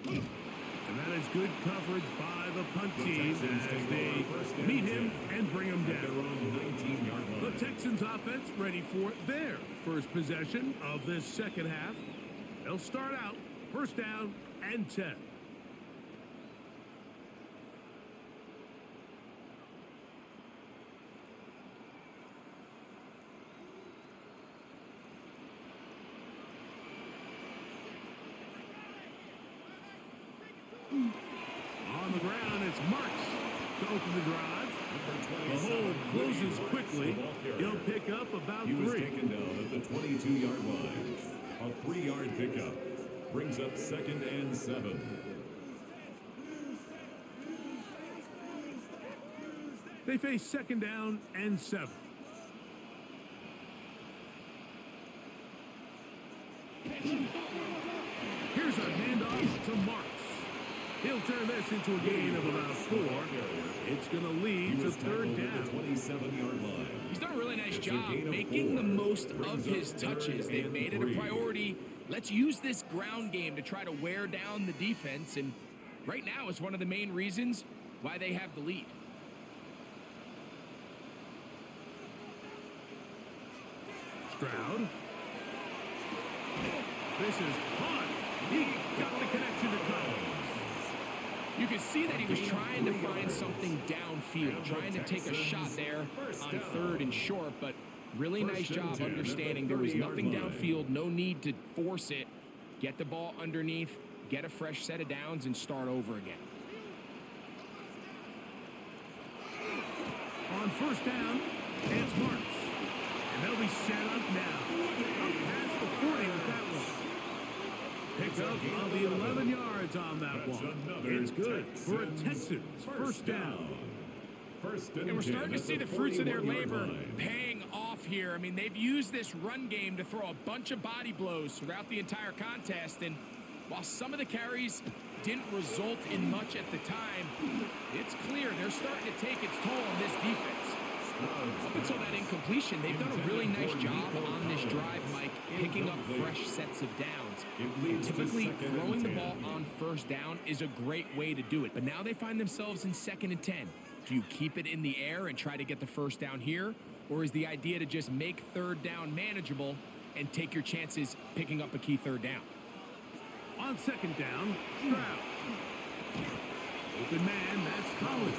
And that is good coverage by the punt team as they meet him and bring him down. The Texans offense ready for their first possession of this second half. They'll start out 1st down and 10. On the ground, it's Marks to open the drive. The hold closes quickly. He'll pick up about 3. He was taken down at the 22-yard line. A 3-yard pickup brings up 2nd and 7. They face 2nd down and 7. Here's a handoff to Marks. He'll turn this into a gain of about 4. It's going to lead to 3rd down. 27-yard line. He's done a really nice job making the most of his touches. They've made it a priority. Let's use this ground game to try to wear down the defense, and right now it's one of the main reasons why they have the lead. Stroud. This is caught. He got the connection to Collins. You can see that he was trying to find something downfield, trying to take a shot there on 3rd and short, but really nice job understanding there was nothing downfield, no need to force it. Get the ball underneath, get a fresh set of downs, and start over again. On 1st down, it's Marks. And they'll be set up now. Up past the 40 with that one. Pick up of the 11 yards on that one. It's good for a Texans 1st down. And we're starting to see the fruits of their labor paying off here. I mean, they've used this run game to throw a bunch of body blows throughout the entire contest. And while some of the carries didn't result in much at the time, it's clear they're starting to take its toll on this defense. Up until that incompletion, they've done a really nice job on this drive, Mike, picking up fresh sets of downs. And typically, throwing the ball on 1st down is a great way to do it. But now they find themselves in 2nd and 10. Do you keep it in the air and try to get the 1st down here? Or is the idea to just make 3rd down manageable and take your chances picking up a key 3rd down? On 2nd down, Stroud. Open man, that's Collins.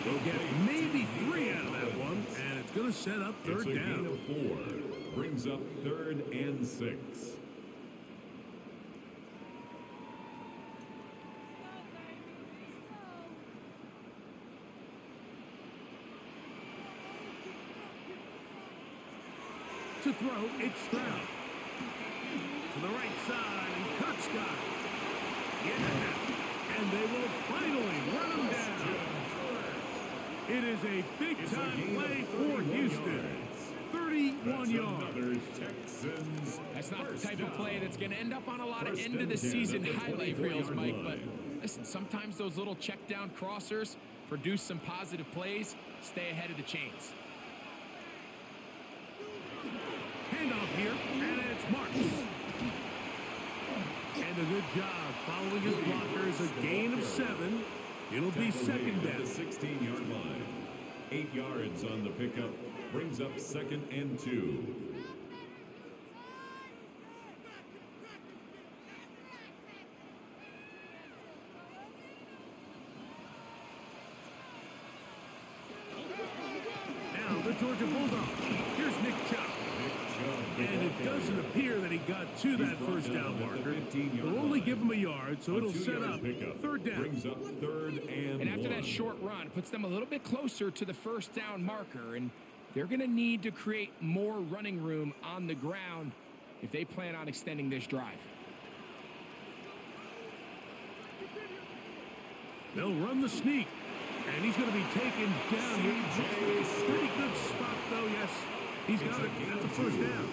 They'll get maybe 3 out of that one, and it's going to set up 3rd down. Gain of 4 brings up 3rd and 6. To throw, it's Stroud. To the right side, and Kirk's got it. Yeah, and they will finally run him down. It is a big-time play for Houston. 31 yards. That's not the type of play that's going to end up on a lot of end-of-the-season highlight reels, Mike. But listen, sometimes those little check-down crossers produce some positive plays. Stay ahead of the chains. Handoff here, and it's Marks. And a good job following his blockers. A gain of 7. It'll be 2nd down. The 16-yard line. 8 yards on the pickup brings up 2nd and 2. Now the Georgia Bulldogs. Here's Nick Chubb. And it doesn't appear that he got to that 1st down marker. They'll only give him a yard, so it'll set up 3rd down. Brings up 3rd and after 1. that short run, it puts them a little bit closer to the 1st down marker, and they're going to need to create more running room on the ground if they plan on extending this drive. They'll run the sneak. And he's going to be taken down here. Pretty good spot, though, yes. He's got it. That's a first down.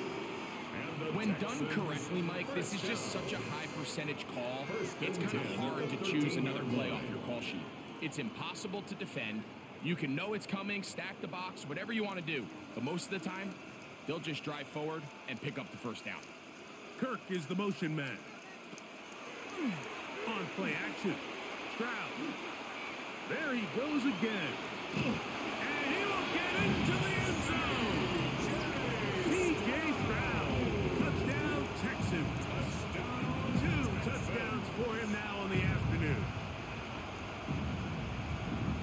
When done correctly, Mike, this is just such a high percentage call. It's kind of hard to choose another play off your call sheet. It's impossible to defend. You can know it's coming, stack the box, whatever you want to do. But most of the time, they'll just drive forward and pick up the first down. Kirk is the motion man. On play action. Stroud. There he goes again. And he will get into the end zone. C.J. Stroud. Touchdown, Texans. 2 touchdowns for him now on the afternoon.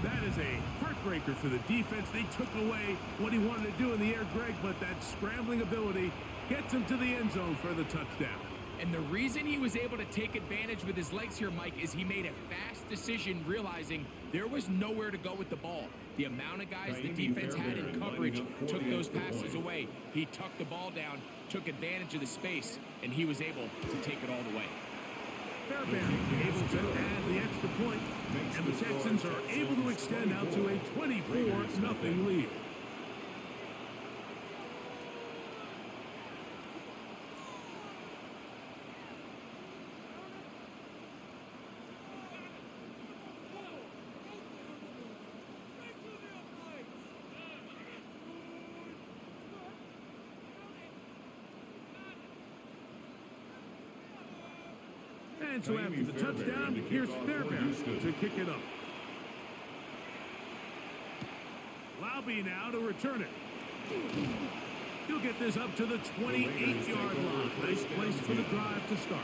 That is a heartbreaker for the defense. They took away what he wanted to do in the air, Greg, but that scrambling ability gets him to the end zone for the touchdown. And the reason he was able to take advantage with his legs here, Mike, is he made a fast decision realizing there was nowhere to go with the ball. The amount of guys the defense had in coverage took those passes away. He tucked the ball down, took advantage of the space, and he was able to take it all the way. Fairbairn able to add the extra point, and the Texans are able to extend out to a 24-0 lead. And so after the touchdown, here's Fairbairn to kick it up. Laube now to return it. He'll get this up to the 28-yard line. Nice place for the drive to start.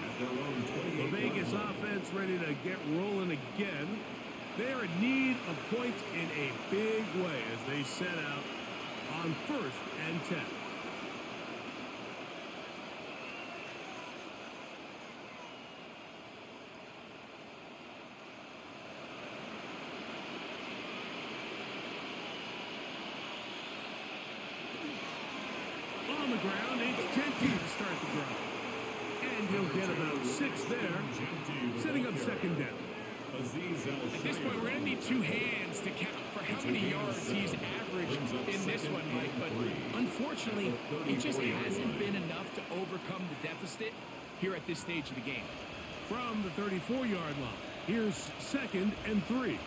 The Vegas offense ready to get rolling again. They're in need of points in a big way as they set out on 1st and 10. On the ground, it's Gentry to start the drive. And he'll get about 6 there, setting up 2nd down. At this point, we're going to need 2 hands to count for how many yards he's averaged in this one, Mike. But unfortunately, it just hasn't been enough to overcome the deficit here at this stage of the game. From the 34-yard line, here's 2nd and 3.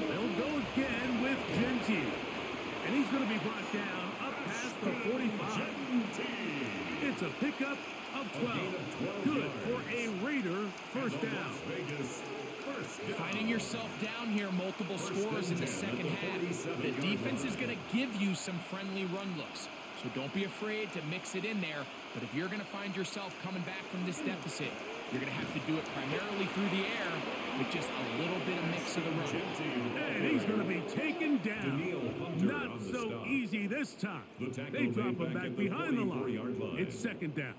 They'll go again with Gentry. And he's going to be brought down up past the 45. It's a pickup of 12. Good for a Raider first down. Finding yourself down here, multiple scores in the second half. The defense is going to give you some friendly run looks. So don't be afraid to mix it in there. But if you're going to find yourself coming back from this deficit, you're going to have to do it primarily through the air with just a little bit of mix of the run. And he's going to be taken down. Not so easy this time. They drop him back behind the line. It's 2nd down.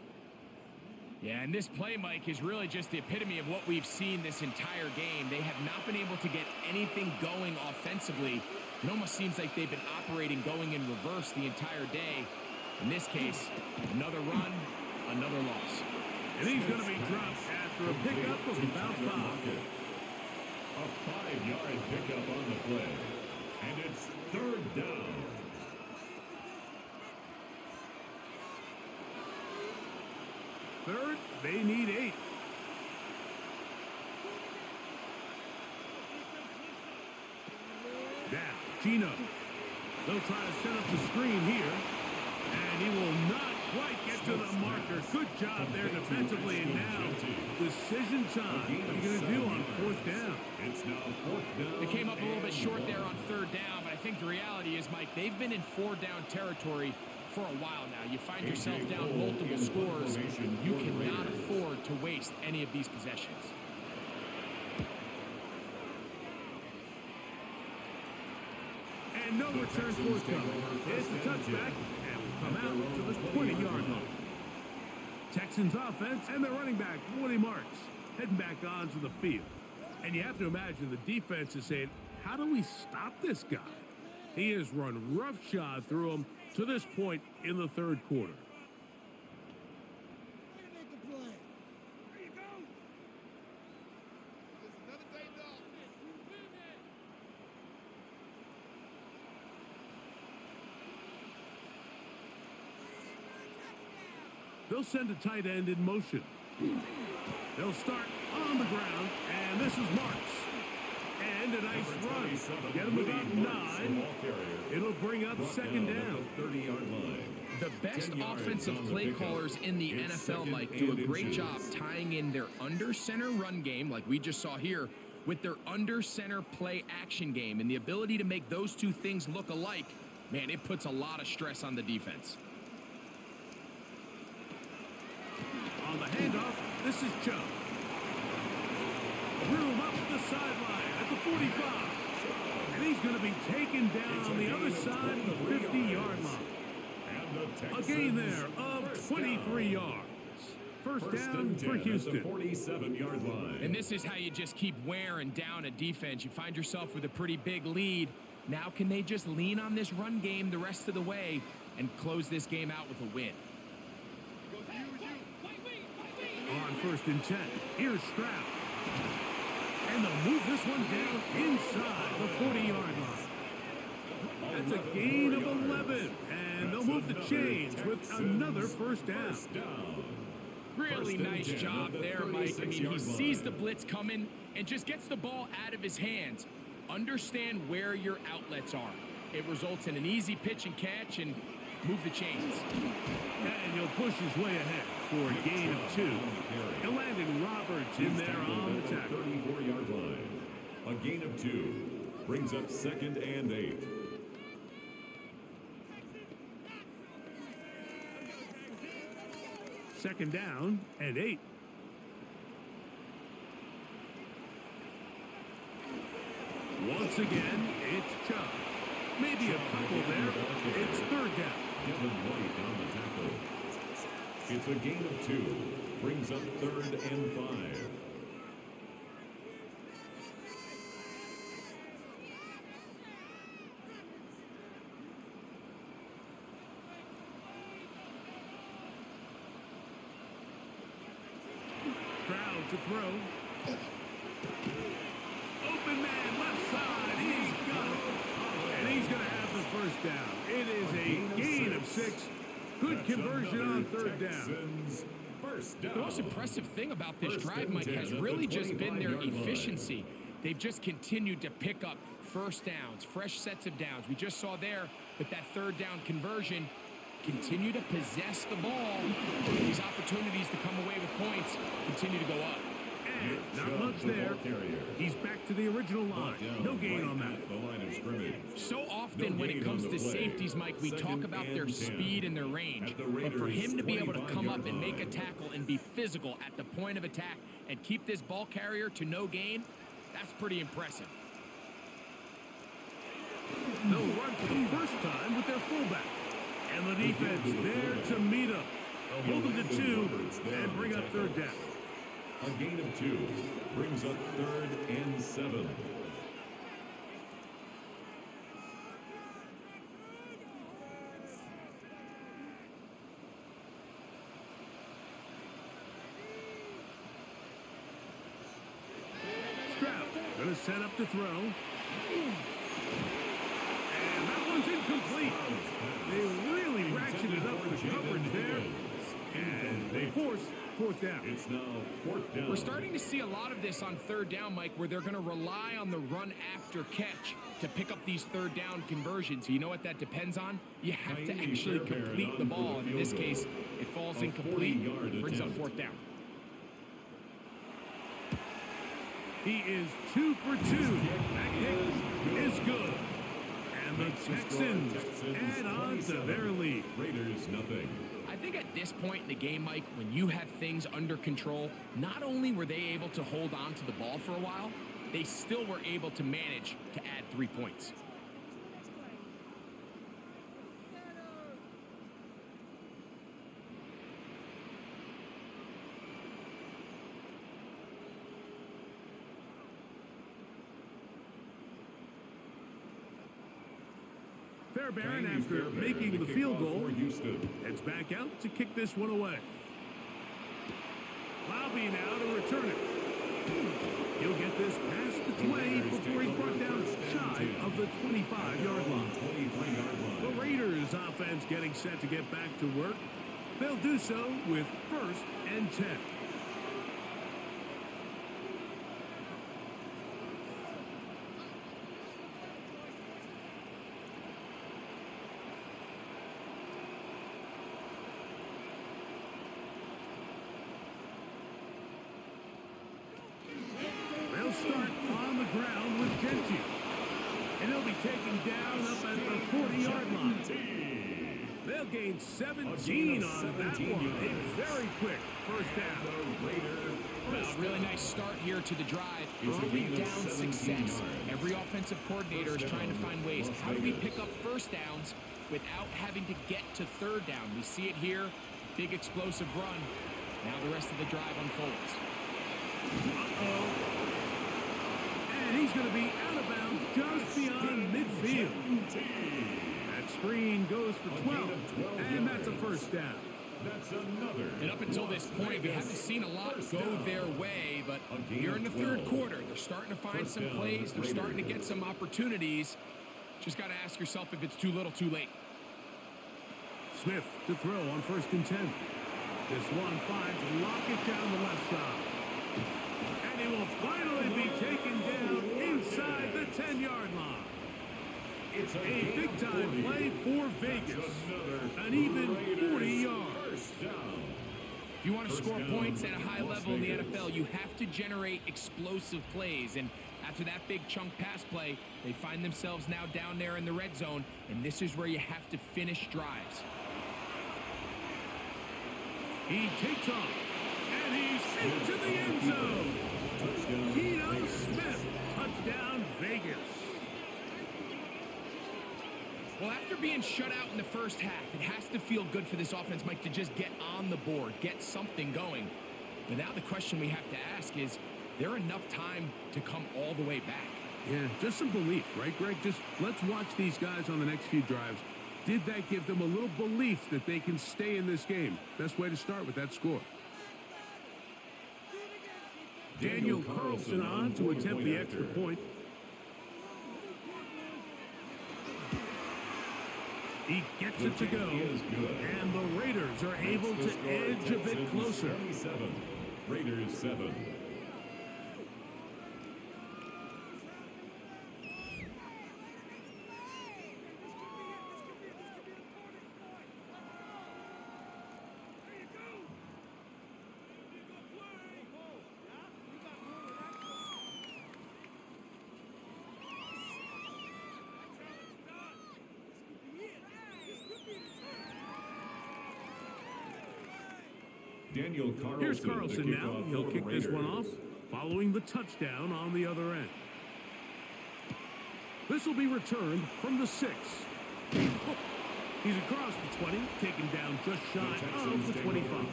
Yeah, and this play, Mike, is really just the epitome of what we've seen this entire game. They have not been able to get anything going offensively. It almost seems like they've been operating going in reverse the entire day. In this case, another run, another loss. And he's going to be dropped after a pickup of about 5. A 5-yard pickup on the play. And it's 3rd down. Third, they need 8. Now, Gino. They'll try to set up the screen here. And he will not quite get to the marker. Good job there defensively. And now, decision time. What are you going to do on 4th down? It's now 4th down. They came up a little bit short there on 3rd down, but I think the reality is, Mike, they've been in 4-down territory for a while now. You find yourself down multiple scores, you cannot afford to waste any of these possessions. And no return forthcoming. It's a touchback, and will come out to the 20-yard line. Texans offense and their running back, Woody Marks, heading back onto the field. And you have to imagine the defense is saying, how do we stop this guy? He has run roughshod through him to this point in the 3rd quarter. They'll send a tight end in motion. They'll start on the ground, and this is Marks. And a nice run. Get him about 9. It'll bring up second down. 30-yard line. The best offensive play callers in the NFL, Mike, do a great job tying in their under-center run game, like we just saw here, with their under-center play action game. And the ability to make those two things look alike, man, it puts a lot of stress on the defense. On the handoff, this is Chubb. Room up the sideline at the 45. And he's going to be taken down on the other side of the 50-yard line. A gain there of 23 yards. First down for Houston. 47-yard line. And this is how you just keep wearing down a defense. You find yourself with a pretty big lead. Now can they just lean on this run game the rest of the way and close this game out with a win? On 1st and 10, here's Stroud. And they'll move this one down inside the 40-yard line. That's a gain of 11. And they'll move the chains with another first down. Really nice job there, Mike. I mean, he sees the blitz coming and just gets the ball out of his hands. Understand where your outlets are. It results in an easy pitch and catch and move the chains. And he'll push his way ahead for a gain of 2. And Landon Roberts in there on the tackle. 34-yard line. A gain of 2 brings up 2nd and 8. Second down and 8. Once again, it's Chubb. Maybe a couple there. It's 3rd down. Given White on the tackle. It's a gain of 2. Brings up 3rd and 5. Stroud to throw. Open man, left side. He's got it. And he's going to have the first down. It is a gain of 6. Good conversion on 3rd down. The most impressive thing about this drive, Mike, has really just been their efficiency. They've just continued to pick up first downs, fresh sets of downs. We just saw there with that 3rd down conversion. Continue to possess the ball. These opportunities to come away with points continue to go up. And not much there. He's back to the original line. No gain on that. The line of scrimmage. So often when it comes to safeties, Mike, we talk about their speed and their range. But for him to be able to come up and make a tackle and be physical at the point of attack and keep this ball carrier to no gain, that's pretty impressive. They'll run for the first time with their fullback. And the defense there to meet him. They'll hold them to 2 and bring up 3rd down. A gain of 2 brings up 3rd and 7. Stroud going to set up to throw. And that one's incomplete. They really ratcheted up the coverage there. And they force 4th down. It's now 4th down. We're starting to see a lot of this on 3rd down, Mike, where they're going to rely on the run after catch to pick up these 3rd down conversions. You know what that depends on? You have to actually complete the ball. And in this case, it falls incomplete, brings up 4th down. He is 2 for 2. That kick is good. And the Texans add on to their lead. Raiders nothing. I think at this point in the game, Mike, when you have things under control, not only were they able to hold on to the ball for a while, they still were able to manage to add 3 points. Fairbairn, after making the field goal, heads back out to kick this one away. Lobby now to return it. He'll get this past the 20 before he's brought down shy of the 25-yard line. The Raiders offense getting set to get back to work. They'll do so with 1st and 10. They'll start on the ground with Genty. And he'll be taken down up at the 40-yard line. They'll gain 17 on that one. A very quick first down. Well, really nice start here to the drive. Early down success. Every offensive coordinator is trying to find ways. How do we pick up first downs without having to get to third down? We see it here. Big explosive run. Now the rest of the drive unfolds. Uh-oh. And he's going to be out of bounds just beyond midfield. That screen goes for 12, and that's a first down. That's another. And up until this point, we haven't seen a lot go their way, but here in the third quarter, they're starting to find some plays. They're starting to get some opportunities. Just got to ask yourself if it's too little, too late. Smith to throw on 1st and 10. This one finds Lockett down the left side. And he will finally be taken down inside the 10-yard line. It's A big-time play for Vegas. An even 40 yards. If you want to score points at a high level in the NFL, you have to generate explosive plays. And after that big chunk pass play, they find themselves now down there in the red zone. And this is where you have to finish drives. He takes off. And he's into the end zone. Geno Smith. Touchdown, Vegas. Well, after being shut out in the first half, it has to feel good for this offense, Mike, to just get on the board, get something going. But now the question we have to ask is there enough time to come all the way back? Yeah, just some belief, right, Greg? Just let's watch these guys on the next few drives. Did that give them a little belief that they can stay in this game? Best way to start with that score. Daniel Carlson on to attempt the extra point. He gets it to go, and the Raiders are able to edge a bit closer. Raiders 7. Here's Carlson now. He'll kick this one off, following the touchdown on the other end. This will be returned from the 6. He's across the 20, taken down just shy of the 25.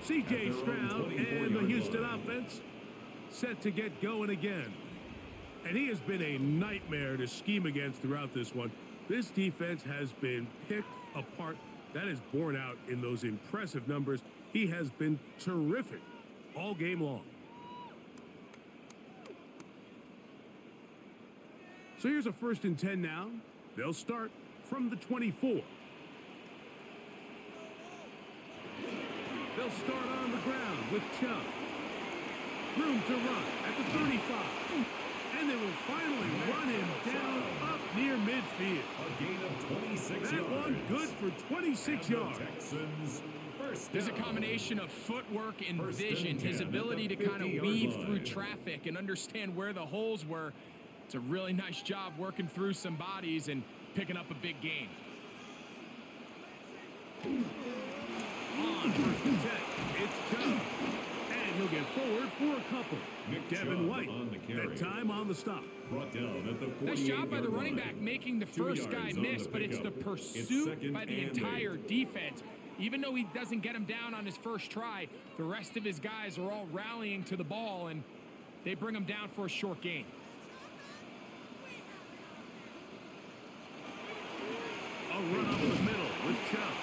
C.J. Stroud and the Houston offense set to get going again. And he has been a nightmare to scheme against throughout this one. This defense has been picked apart. That is borne out in those impressive numbers. He has been terrific all game long. So here's a 1st and 10 now. They'll start from the 24. They'll start on the ground with Chubb. Room to run at the 35. And they will finally run him down up near midfield. A gain of 26 that yards. One good for 26 yards. Texans There's a combination of footwork and vision, his ability to kind of weave through traffic and understand where the holes were. It's a really nice job working through some bodies and picking up a big gain. On 1st and 10, it's Chubb. And he'll get forward for a couple. Devin White, that time on the stop. Brought down at the nice job by the running back making the first guy miss, but it's the pursuit by the entire defense. Even though he doesn't get him down on his first try, the rest of his guys are all rallying to the ball, and they bring him down for a short gain. A run up the middle with Chubb.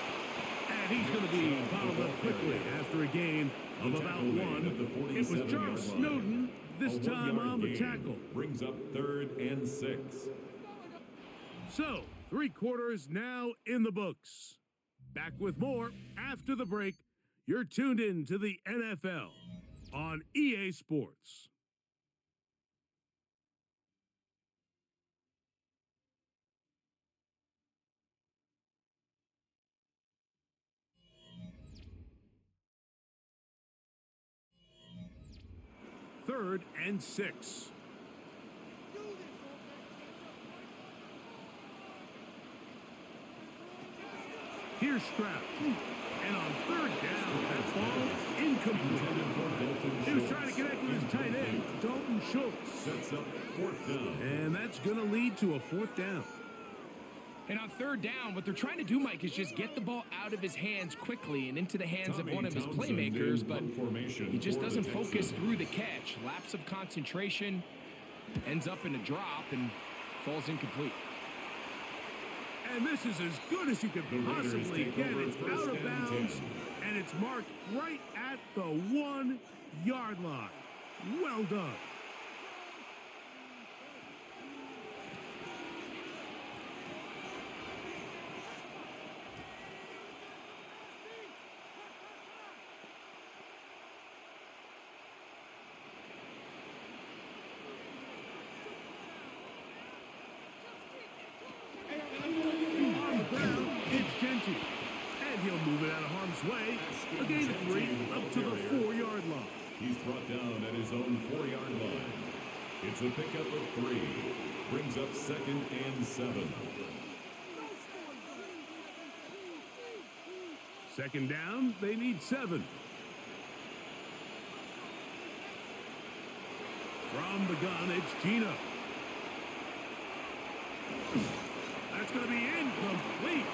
And he's going to be bottled up quickly after a gain of about 1. It was Charles Snowden this time on the tackle. Brings up 3rd and 6. So, 3 quarters now in the books. Back with more after the break. You're tuned in to the NFL on EA Sports. Third and 6. Here's Stroud. And on third down, that ball incomplete. He was trying to connect with his tight end, Dalton Schultz. Sets up fourth down. And that's going to lead to a fourth down. And on third down, what they're trying to do, Mike, is just get the ball out of his hands quickly and into the hands of one of his playmakers, but he just doesn't focus through the catch. Lapse of concentration, ends up in a drop, and falls incomplete. And this is as good as you could possibly get. It's out of bounds, and it's marked right at the 1-yard line. Well done. And he'll move it out of harm's way. A gain of 3 up to the 4-yard line. He's brought down at his own 4-yard line. It's a pickup of 3. Brings up 2nd and 7. Second down, they need 7. From the gun, it's Gino. That's going to be incomplete.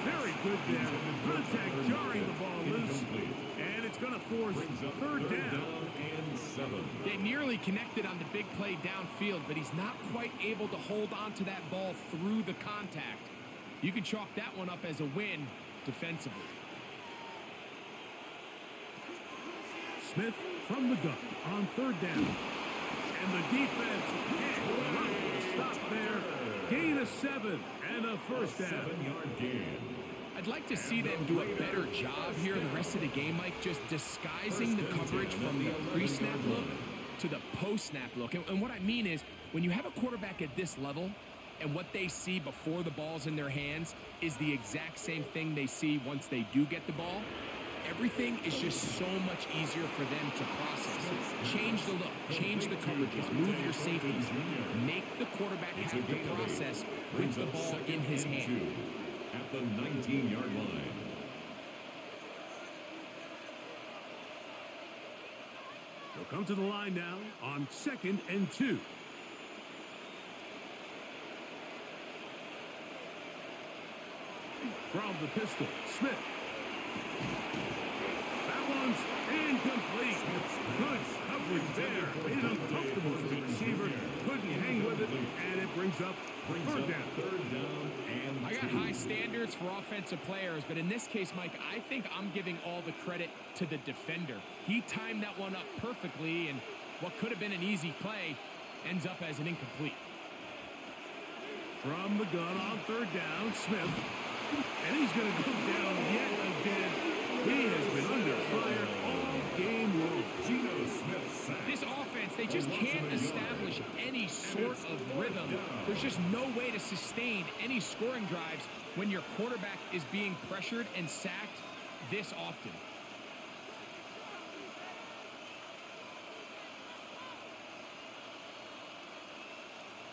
Very good there. Contact jarring the ball loose. And it's going to force third down. And 7. They nearly connected on the big play downfield, but he's not quite able to hold on to that ball through the contact. You can chalk that one up as a win defensively. Smith from the gun on third down. And the defense can't stop there. Gain of 7 and a first down. 7-yard gain. I'd like to see them do a better job here the rest of the game, Mike, just disguising the coverage from the pre-snap look to the post-snap look. And what I mean is, when you have a quarterback at this level and what they see before the ball's in their hands is the exact same thing they see once they do get the ball, everything is just so much easier for them to process. Change the look, change the coverages, move your safeties, make the quarterback have to process with the ball in his hand. At the 19-yard line. They'll come to the line now on 2nd and 2. From the pistol, Smith. That one's incomplete. Good coverage there. Made it uncomfortable for the receiver. Couldn't hang with it, and it brings up third down. Third down and I got high standards for offensive players, but in this case, Mike, I think I'm giving all the credit to the defender. He timed that one up perfectly, and what could have been an easy play ends up as an incomplete. From the gun on third down, Smith. And he's going to go down yet again. He has been under fire all game long. Geno Smith sack. This offense, they just can't establish any sort of rhythm. There's just no way to sustain any scoring drives when your quarterback is being pressured and sacked this often.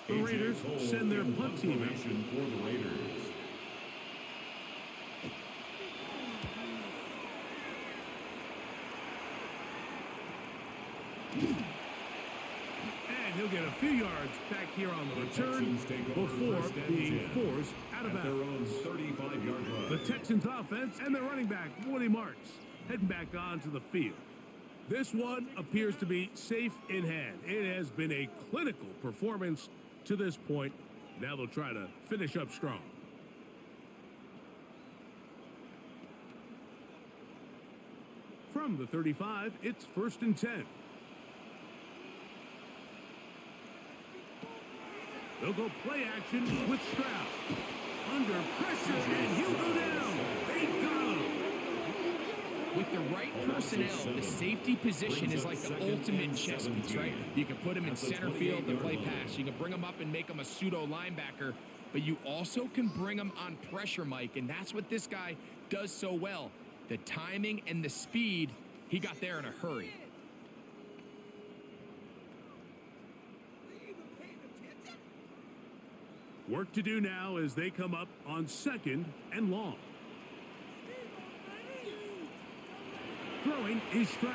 The Raiders send their punt team out. For the Raiders. And he'll get a few yards back here on the return before being forced out of At their bounds. own 35-yard line. The Texans offense and their running back, Woody Marks, heading back onto the field. This one appears to be safe in hand. It has been a clinical performance to this point. Now they'll try to finish up strong. From the 35, it's 1st and 10. They'll go play action with Stroud. Under pressure, and he'll go down. With the right personnel, the safety position is like the ultimate chess piece, right? You can put him in center field to play pass. You can bring him up and make him a pseudo linebacker, but you also can bring him on pressure, Mike, and that's what this guy does so well. The timing and the speed, he got there in a hurry. Work to do now as they come up on 2nd and long. Throwing is Stroud.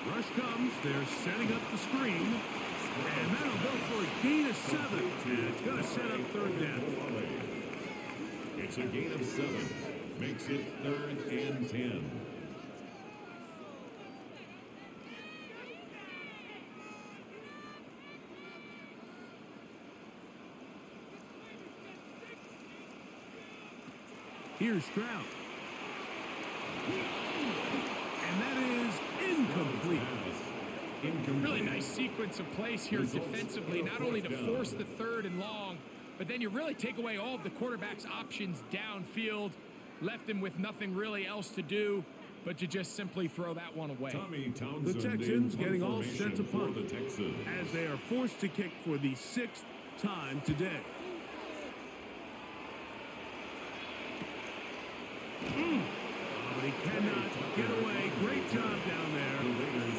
Rush comes. They're setting up the screen. And that'll go for a gain of 7. And it's going to set up 3rd down. It's a gain of 7. Makes it 3rd and 10. Here's Stroud. And that is incomplete. Really nice sequence of plays here defensively, not only to force the 3rd and long, but then you really take away all of the quarterback's options downfield, left him with nothing really else to do but to just simply throw that one away. The Texans getting all set to punt as they are forced to kick for the 6th time today. But he cannot get away. Great job down there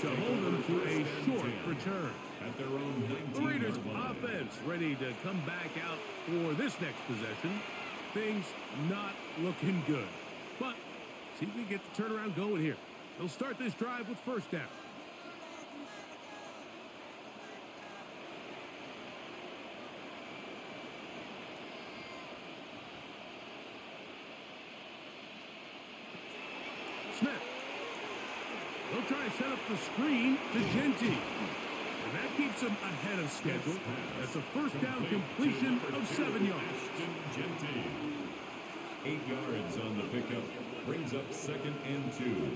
to hold them to a short return. At their own 19 The Raiders offense ready to come back out for this next possession. Things not looking good. But see if we can get the turnaround going here. They'll start this drive with 1st down. Smith. They'll try to set up the screen to Genty. And that keeps him ahead of schedule. That's a 1st down completion of 7 yards. 8 yards on the pickup. Brings up 2nd and 2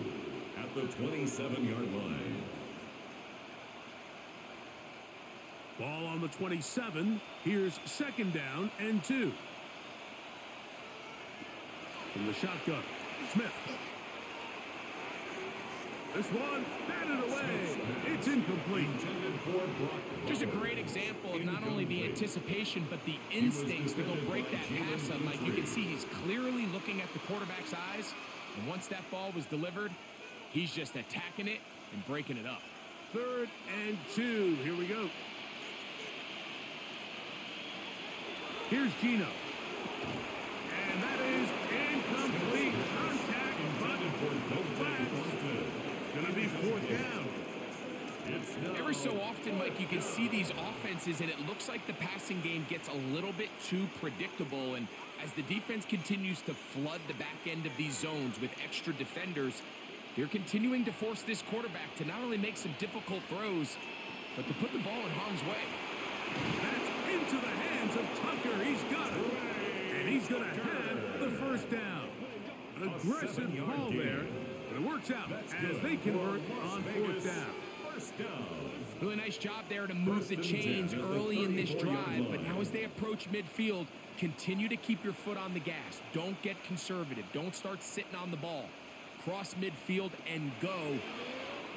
at the 27-yard line. Ball on the 27. Here's 2nd down and 2. From the shotgun, Smith. This one, batted away. It's incomplete. Just a great example of not only the anticipation, but the instincts to go break that pass up. Like you can see, he's clearly looking at the quarterback's eyes. And once that ball was delivered, he's just attacking it and breaking it up. 3rd and 2. Here we go. Here's Gino. And that is incomplete. Contact, but no flags. Going to be 4th down. Every so often, Mike, you can see these offenses, and it looks like the passing game gets a little bit too predictable. And as the defense continues to flood the back end of these zones with extra defenders, they're continuing to force this quarterback to not only make some difficult throws, but to put the ball in harm's way. That's into the hands of Tucker. He's got it. And he's going to have the 1st down. Aggressive call there. But it works out as they convert on 4th down. Really nice job there to move the chains early in this drive. But now as they approach midfield, continue to keep your foot on the gas. Don't get conservative. Don't start sitting on the ball. Cross midfield and go.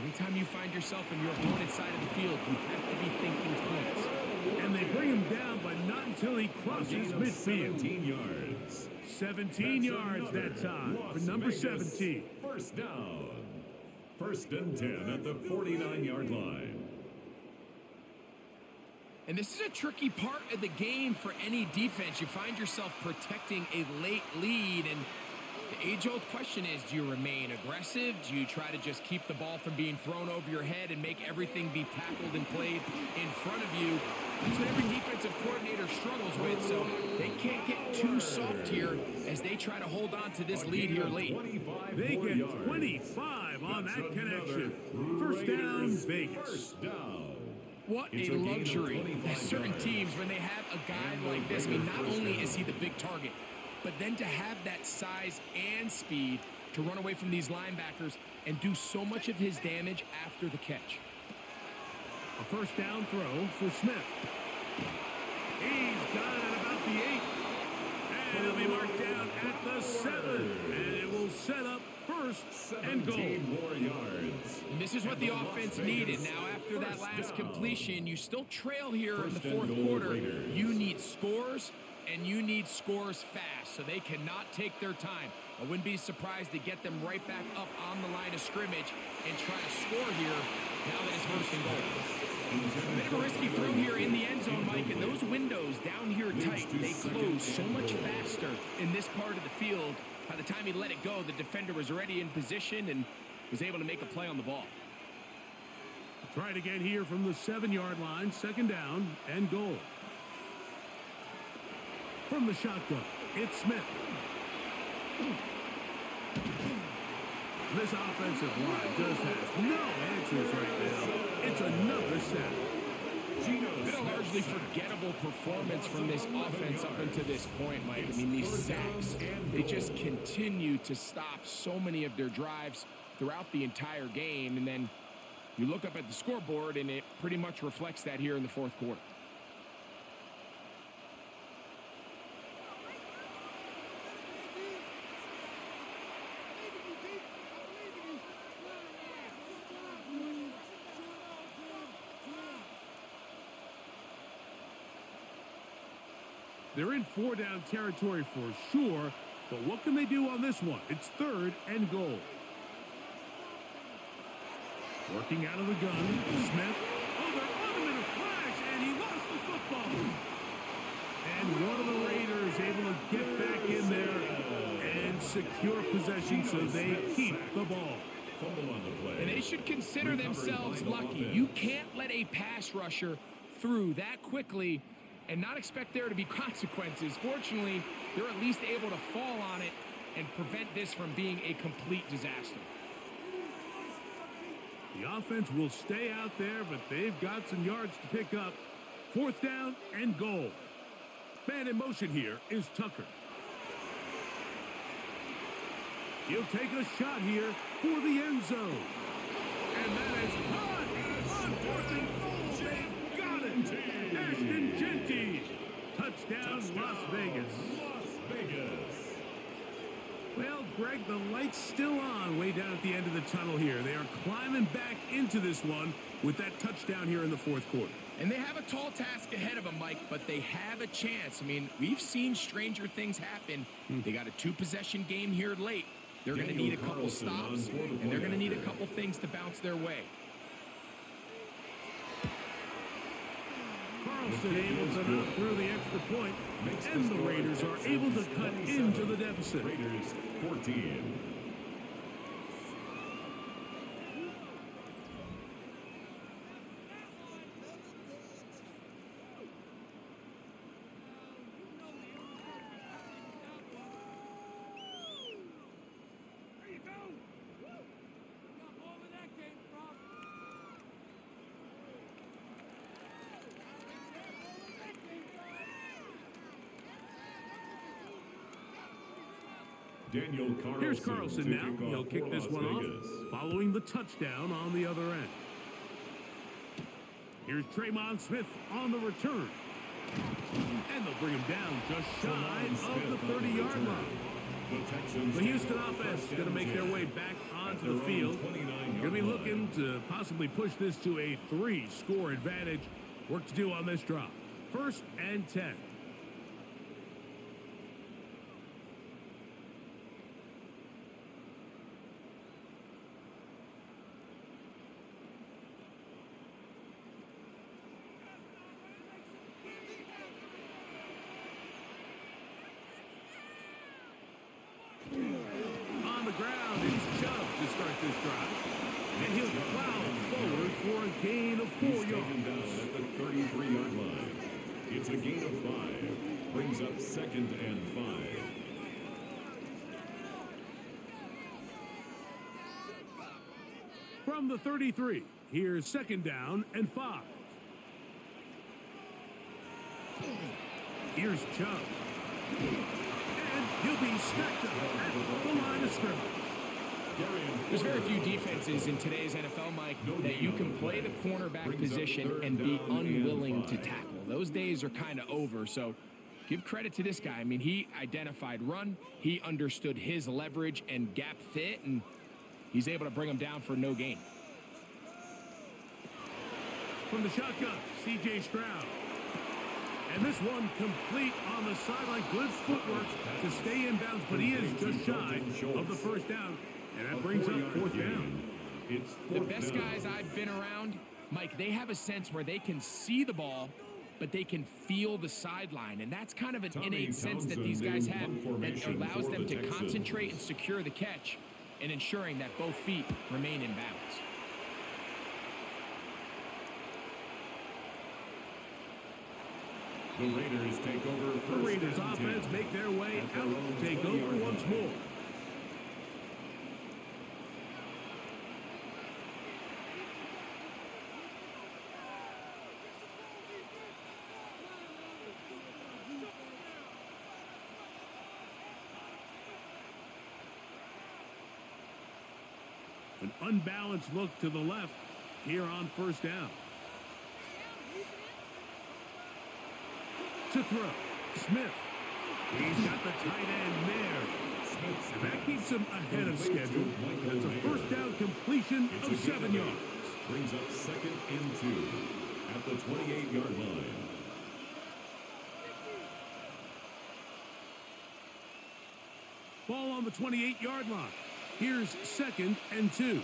Anytime you find yourself in your opponent's side of the field, you have to be thinking points. And they bring him down, but not until he crosses midfield. 17 yards. 17 yards that time for number 17. 1st down. 1st and 10 at the 49-yard line. And this is a tricky part of the game for any defense. You find yourself protecting a late lead, and the age-old question is, do you remain aggressive? Do you try to just keep the ball from being thrown over your head and make everything be tackled and played in front of you? That's what every defensive coordinator struggles with, so they can't get too soft here as they try to hold on to this lead here late. They get 25 on that connection. 1st down, Vegas. What a luxury that certain teams, when they have a guy like this, I mean, not only is he the big target, but then to have that size and speed to run away from these linebackers and do so much of his damage after the catch. A 1st down throw for Smith. He's got it at about the 8. And he'll be marked down at the 7. And it will set up First and goal. 17 more yards. And this is what the offense needed. Now, after that last completion, you still trail here in the fourth quarter. You need scores, and you need scores fast, so they cannot take their time. I wouldn't be surprised to get them right back up on the line of scrimmage and try to score here now that it's first and goal. A bit of a risky throw here in the end zone, Mike, and those windows down here tight, they close so much faster in this part of the field. By the time he let it go, the defender was already in position and was able to make a play on the ball. Try it again here from the 7-yard line. Second down and goal. From the shotgun, it's Smith. This offensive line just has no answers right now. It's another sack. Been a largely forgettable performance from this offense up until this point, Mike. I mean, these sacks, they just continue to stop so many of their drives throughout the entire game. And then you look up at the scoreboard, and it pretty much reflects that here in the fourth quarter. They're in 4-down territory for sure, but what can they do on this one? It's third and goal. Working out of the gun, Smith. Oh, they're on him in a flash, and he lost the football. And one of the Raiders able to get back in there and secure possession so they keep the ball. And they should consider themselves lucky. You can't let a pass rusher through that quickly and not expect there to be consequences. Fortunately, they're at least able to fall on it and prevent this from being a complete disaster. The offense will stay out there, but they've got some yards to pick up. Fourth down and goal. Man in motion here is Tucker. He'll take a shot here for the end zone. And that is caught on fourth and goal. They've got it. Ashton Genty. Touchdown, Las Vegas. Las Vegas. Well, Greg, the light's still on way down at the end of the tunnel here. They are climbing back into this one with that touchdown here in the fourth quarter. And they have a tall task ahead of them, Mike, but they have a chance. I mean, we've seen stranger things happen. They got a 2-possession game here late. They're going to need a couple stops, and they're going to need a couple things to bounce their way. Carlson able to knock through the extra point, and the Raiders are able to cut into the deficit. Raiders 14. Daniel Carlson. Here's Carlson now. He'll kick this one off following the touchdown on the other end. Here's Tremont Smith on the return. And they'll bring him down just shy of the 30-yard line. The Houston offense going to make their way back onto the field. Going to be looking to possibly push this to a 3-score advantage. Work to do on this drop. First and 10. On the ground, it's Chubb to start this drive. And he'll plow forward for a gain of 4 yards. Down at the 33-yard line. It's a gain of 5. Brings up second and 5. From the 33, here's second down and 5. Here's Chubb. And he'll be stacked up at the line of scrimmage. There's very few defenses in today's NFL, Mike, that you can play the cornerback position and be unwilling to tackle. Those days are kind of over, so give credit to this guy. I mean, he identified run, he understood his leverage and gap fit, and he's able to bring him down for no gain. From the shotgun, C.J. Stroud. And this one complete on the sideline. Good footwork to stay in bounds, but he is just shy of the first down. And that brings up fourth down. The best guys I've been around, Mike, they have a sense where they can see the ball, but they can feel the sideline. And that's kind of an innate sense that these guys have that allows them to concentrate and secure the catch and ensuring that both feet remain in bounds. The Raiders take over first. The Raiders offense make their way out to take over once more. An unbalanced look to the left here on first down. To throw, Smith. He's got the tight end there. And that keeps him ahead of schedule. That's a first down completion of 7 yards. Brings up 2nd and 2 at the 28-yard line. Ball on the 28-yard line. Here's 2nd and 2.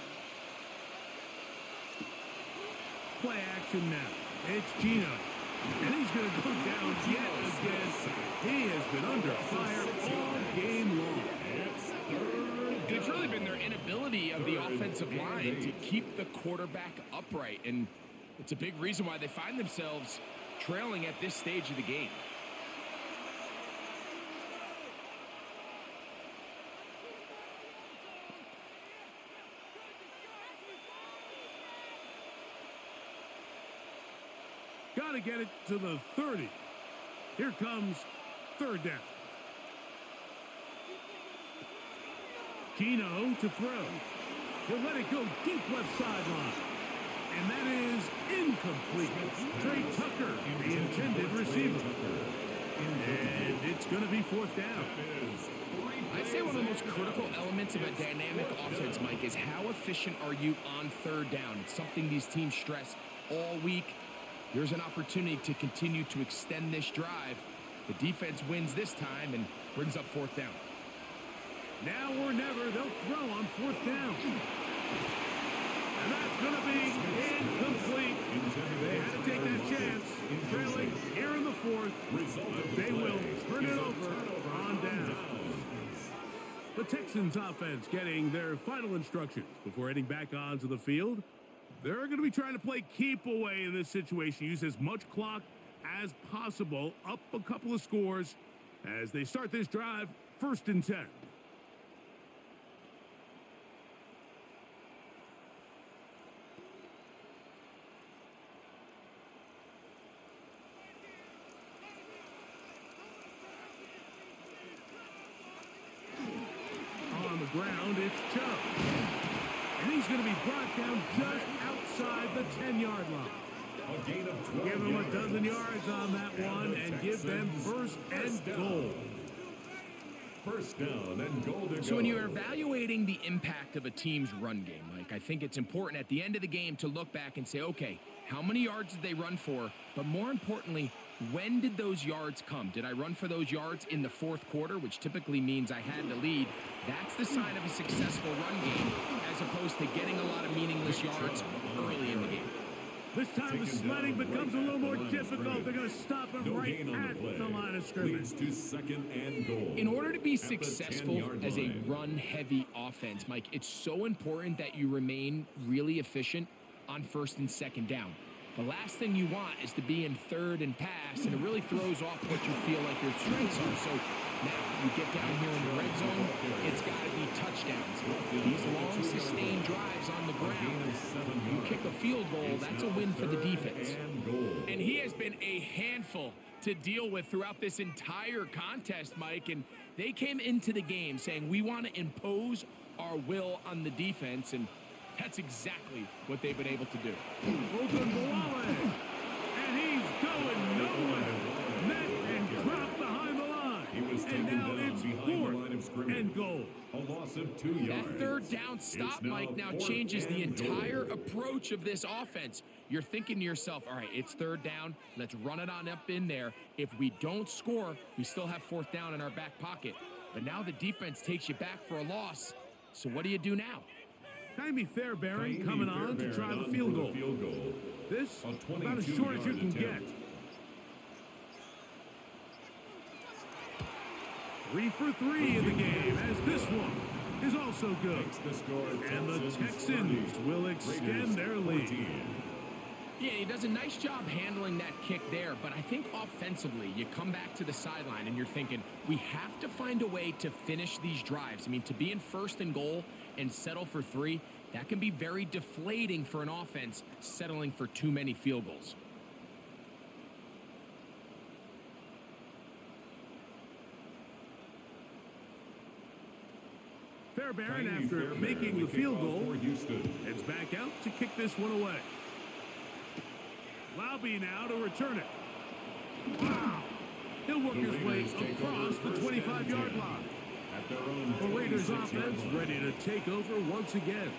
Play action now. It's Gino. And he's going to go down yet again. He has been under fire all game long. It's really been their inability of the offensive line to keep the quarterback upright. And it's a big reason why they find themselves trailing at this stage of the game. Got to get it to the 30. Here comes third down. Gino to throw. He'll let it go deep left sideline. And that is incomplete. Trey Tucker, the intended receiver. And it's going to be fourth down. I'd say one of the most critical elements of a dynamic offense, Mike, is how efficient are you on third down? It's something these teams stress all week. Here's an opportunity to continue to extend this drive. The defense wins this time and brings up fourth down. Now or never, they'll throw on fourth down. And that's going to be incomplete. They had to take that chance. Trailing here in the fourth. They will turn it over on down. The Texans offense getting their final instructions before heading back onto the field. They're going to be trying to play keep away in this situation. Use as much clock as possible. Up a couple of scores as they start this drive. 1st and 10. On the ground, it's Chubb. And he's going to be brought down just outside the 10-yard line. A gain of 12 Give them a dozen yards on that one and give them 1st and goal. First down and goal to go. So when you're evaluating the impact of a team's run game, Mike, I think it's important at the end of the game to look back and say, okay, how many yards did they run for? But more importantly, when did those yards come? Did I run for those yards in the 4th quarter, which typically means I had the lead? That's the sign of a successful run game, as opposed to getting a lot of meaningless yards early in the game. This time the sledding becomes a little more difficult. They're going to stop him right at the line of scrimmage. To 2nd and goal. In order to be successful as a run-heavy offense, Mike, it's so important that you remain really efficient on 1st and 2nd down. The last thing you want is to be in 3rd and pass, and it really throws off what you feel like your strengths are. So now you get down here in the red zone, it's got to be touchdowns. These long, sustained drives on the ground, you kick a field goal, that's a win for the defense. And he has been a handful to deal with throughout this entire contest, Mike, and they came into the game saying, we want to impose our will on the defense, and that's exactly what they've been able to do. Ogunbowale, and he's going nowhere. Met and dropped behind the line. He was And taken now down it's behind the line of 4th scrimmage. and goal. A loss of 2 yards. That third down stop, It's now Mike, now 4th changes the and entire goal. approach of this offense. You're thinking to yourself, all right, it's third down. Let's run it on up in there. If we don't score, we still have 4th down in our back pocket. But now the defense takes you back for a loss. So what do you do now? Jaime Fairbairn coming on to try the field goal. This, about as short as you can get. 3 for 3 in the game, as this one is also good. And the Texans will extend their lead. Yeah, he does a nice job handling that kick there, but I think offensively, you come back to the sideline and you're thinking, we have to find a way to finish these drives. I mean, to be in 1st and goal and settle for 3, that can be very deflating for an offense settling for too many field goals. Fairbairn, after making the field goal, heads back out to kick this one away. Laube now to return it. Wow! He'll work his way across the 25-yard line. The Raiders offense ready to take over once again.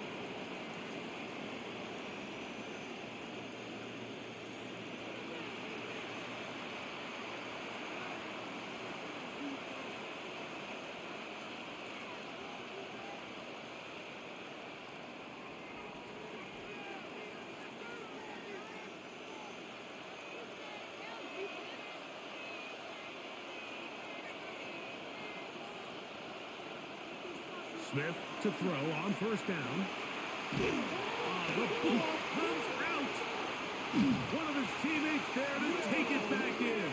Smith to throw on 1st down. The ball comes out. One of his teammates there to take it back in.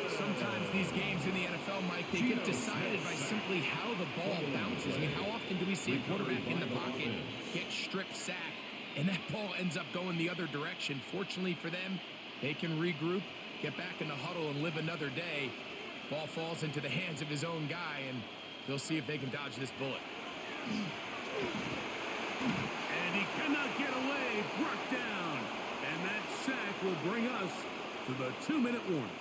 Sometimes these games in the NFL, Mike, they get decided by simply how the ball bounces. I mean, how often do we see a quarterback in the pocket get strip sacked and that ball ends up going the other direction? Fortunately for them, they can regroup, get back in the huddle, and live another day. Ball falls into the hands of his own guy, and they'll see if they can dodge this bullet. And he cannot get away. Brought down. And that sack will bring us to the 2-minute warning.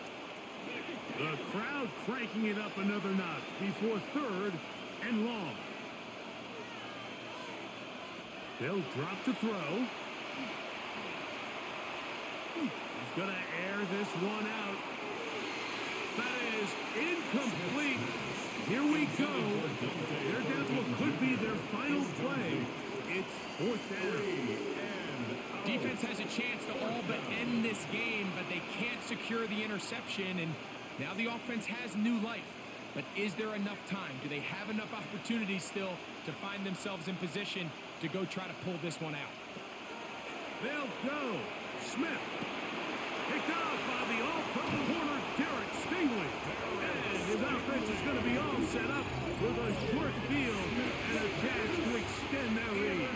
The crowd cranking it up another notch before 3rd and long. They'll drop to throw. He's going to air this one out. That is incomplete. Here we go. They're down to what could be their final play. It's 4th down. Defense has a chance to all but end this game, but they can't secure the interception, and now the offense has new life. But is there enough time? Do they have enough opportunities still to find themselves in position to go try to pull this one out? They'll go. Smith. Picked off by the all-pro corner, Derek Stingley. And his offense is going to be all set up with a short field and a chance to extend their lead.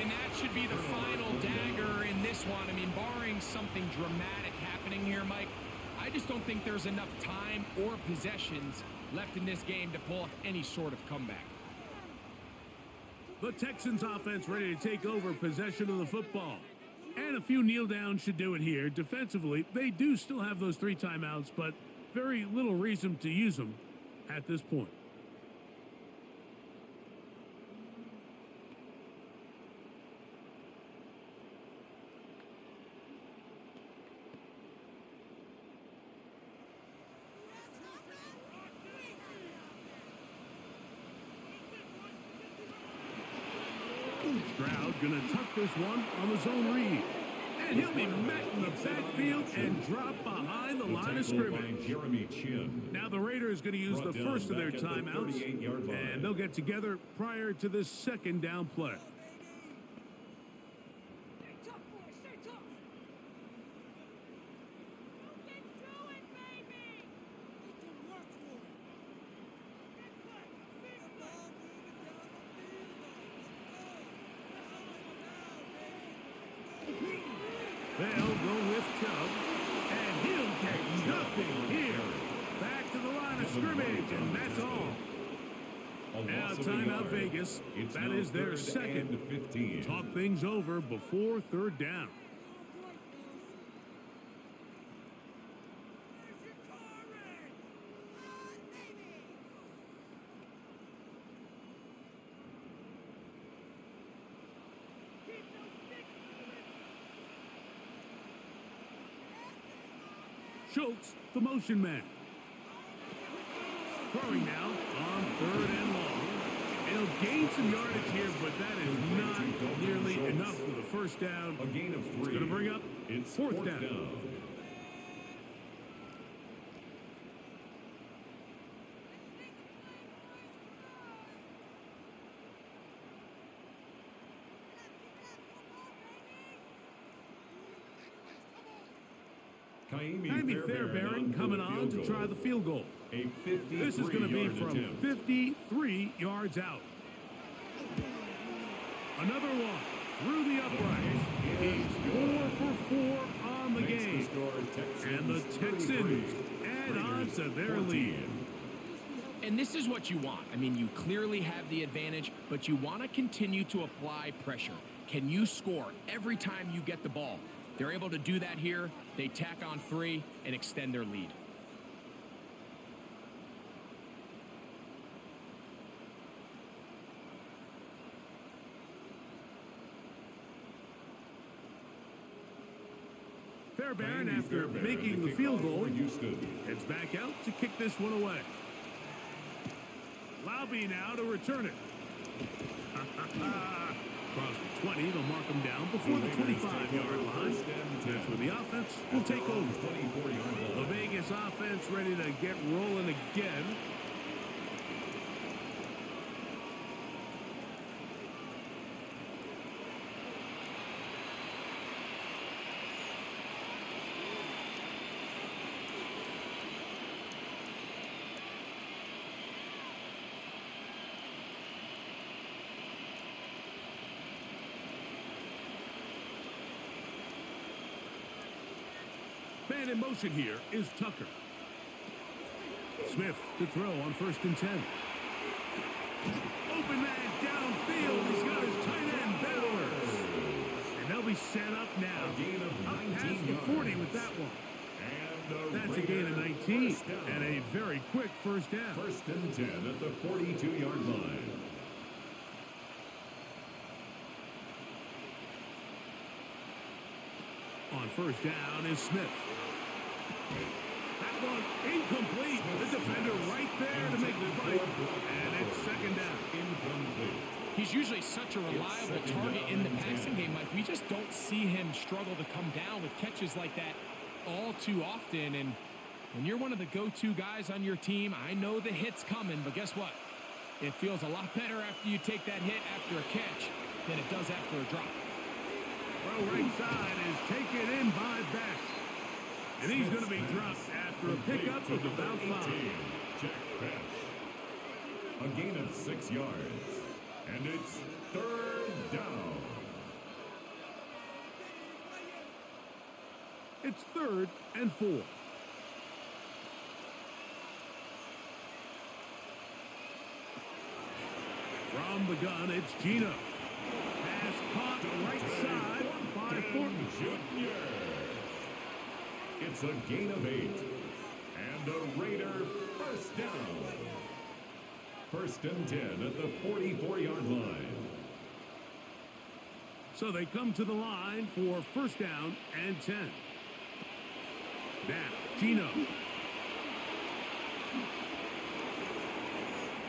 And that should be the final dagger in this one. I mean, barring something dramatic happening here, Mike, I just don't think there's enough time or possessions left in this game to pull off any sort of comeback. The Texans offense ready to take over possession of the football. And a few kneel downs should do it here. Defensively, they do still have those 3 timeouts, but very little reason to use them at this point. Stroud gonna tuck this one on the zone read. And he'll be met in the backfield and drop behind the line of scrimmage. Now the Raiders going to use the first of their timeouts, and they'll get together prior to this 2nd down play. They'll go with Chubb, and he'll get nothing here. Back to the line of scrimmage, and that's all. Now timeout Vegas. That is their 2nd. Talk things over before 3rd down. Schultz, the motion man. Throwing now on 3rd and long. He'll gain some yardage here, but that is not nearly enough for the first down. A gain of 3. It's going to bring up It's 4th down. Jaime Fairbairn coming on to try the field goal. This is going to be from 53 yards out. Another one through the uprights. He's 4 for 4 on the game. And the Texans add on to their lead. And this is what you want. I mean, you clearly have the advantage, but you want to continue to apply pressure. Can you score every time you get the ball? They're able to do that here. They tack on 3 and extend their lead. Fairbairn, after making the field goal, heads back out to kick this one away. Laube now to return it. Across the 20, they'll mark him down before the 25-yard line. That's where the offense will take over. The Vegas offense ready to get rolling again. Man in motion here is Tucker. Smith to throw on 1st and 10. Open man downfield. He's got his tight end Bowers. And they'll be set up now. Up past the 40 with that one. That's a gain of 19. And a very quick first down. 1st and 10 at the 42-yard line. On 1st down is Smith. That one incomplete. The defender right there to make the play. And it's 2nd down. Incomplete. He's usually such a reliable target in the passing game. Like, we just don't see him struggle to come down with catches like that all too often. And when you're one of the go-to guys on your team, I know the hit's coming, but guess what? It feels a lot better after you take that hit after a catch than it does after a drop. Well, right side is taken in by Beck. And he's going to be dropped after a pickup of about 5. Jack Beck. A gain of 6 yards. And it's 3rd down. It's 3rd and 4. From the gun, it's Gino. Pass caught right side by Thornton Jr. It's a gain of 8. And a Raider 1st down. 1st and 10 at the 44-yard line. So they come to the line for 1st down and 10. Now, Gino.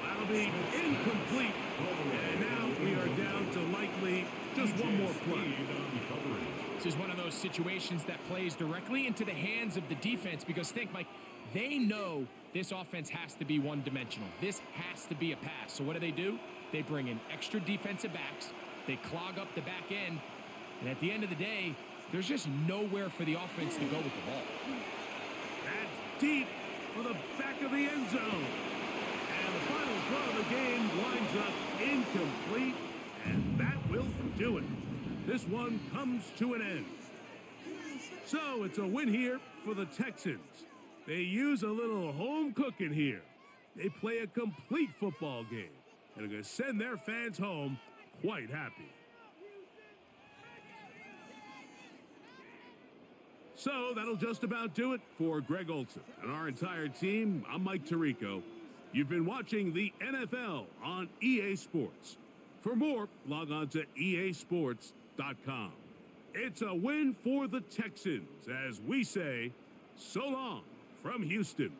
That'll be incomplete. And now we are down to likely just one more play. This is one of those situations that plays directly into the hands of the defense because think, Mike, they know this offense has to be one-dimensional. This has to be a pass. So what do? They bring in extra defensive backs. They clog up the back end. And at the end of the day, there's just nowhere for the offense to go with the ball. That's deep for the back of the end zone. And the final throw of the game winds up incomplete. And that will do it. This one comes to an end. So it's a win here for the Texans. They use a little home cooking here. They play a complete football game and are going to send their fans home quite happy. So that'll just about do it for Greg Olson and our entire team. I'm Mike Tirico. You've been watching the NFL on EA Sports. For more, log on to easports.com. It's a win for the Texans, as we say, So long from Houston.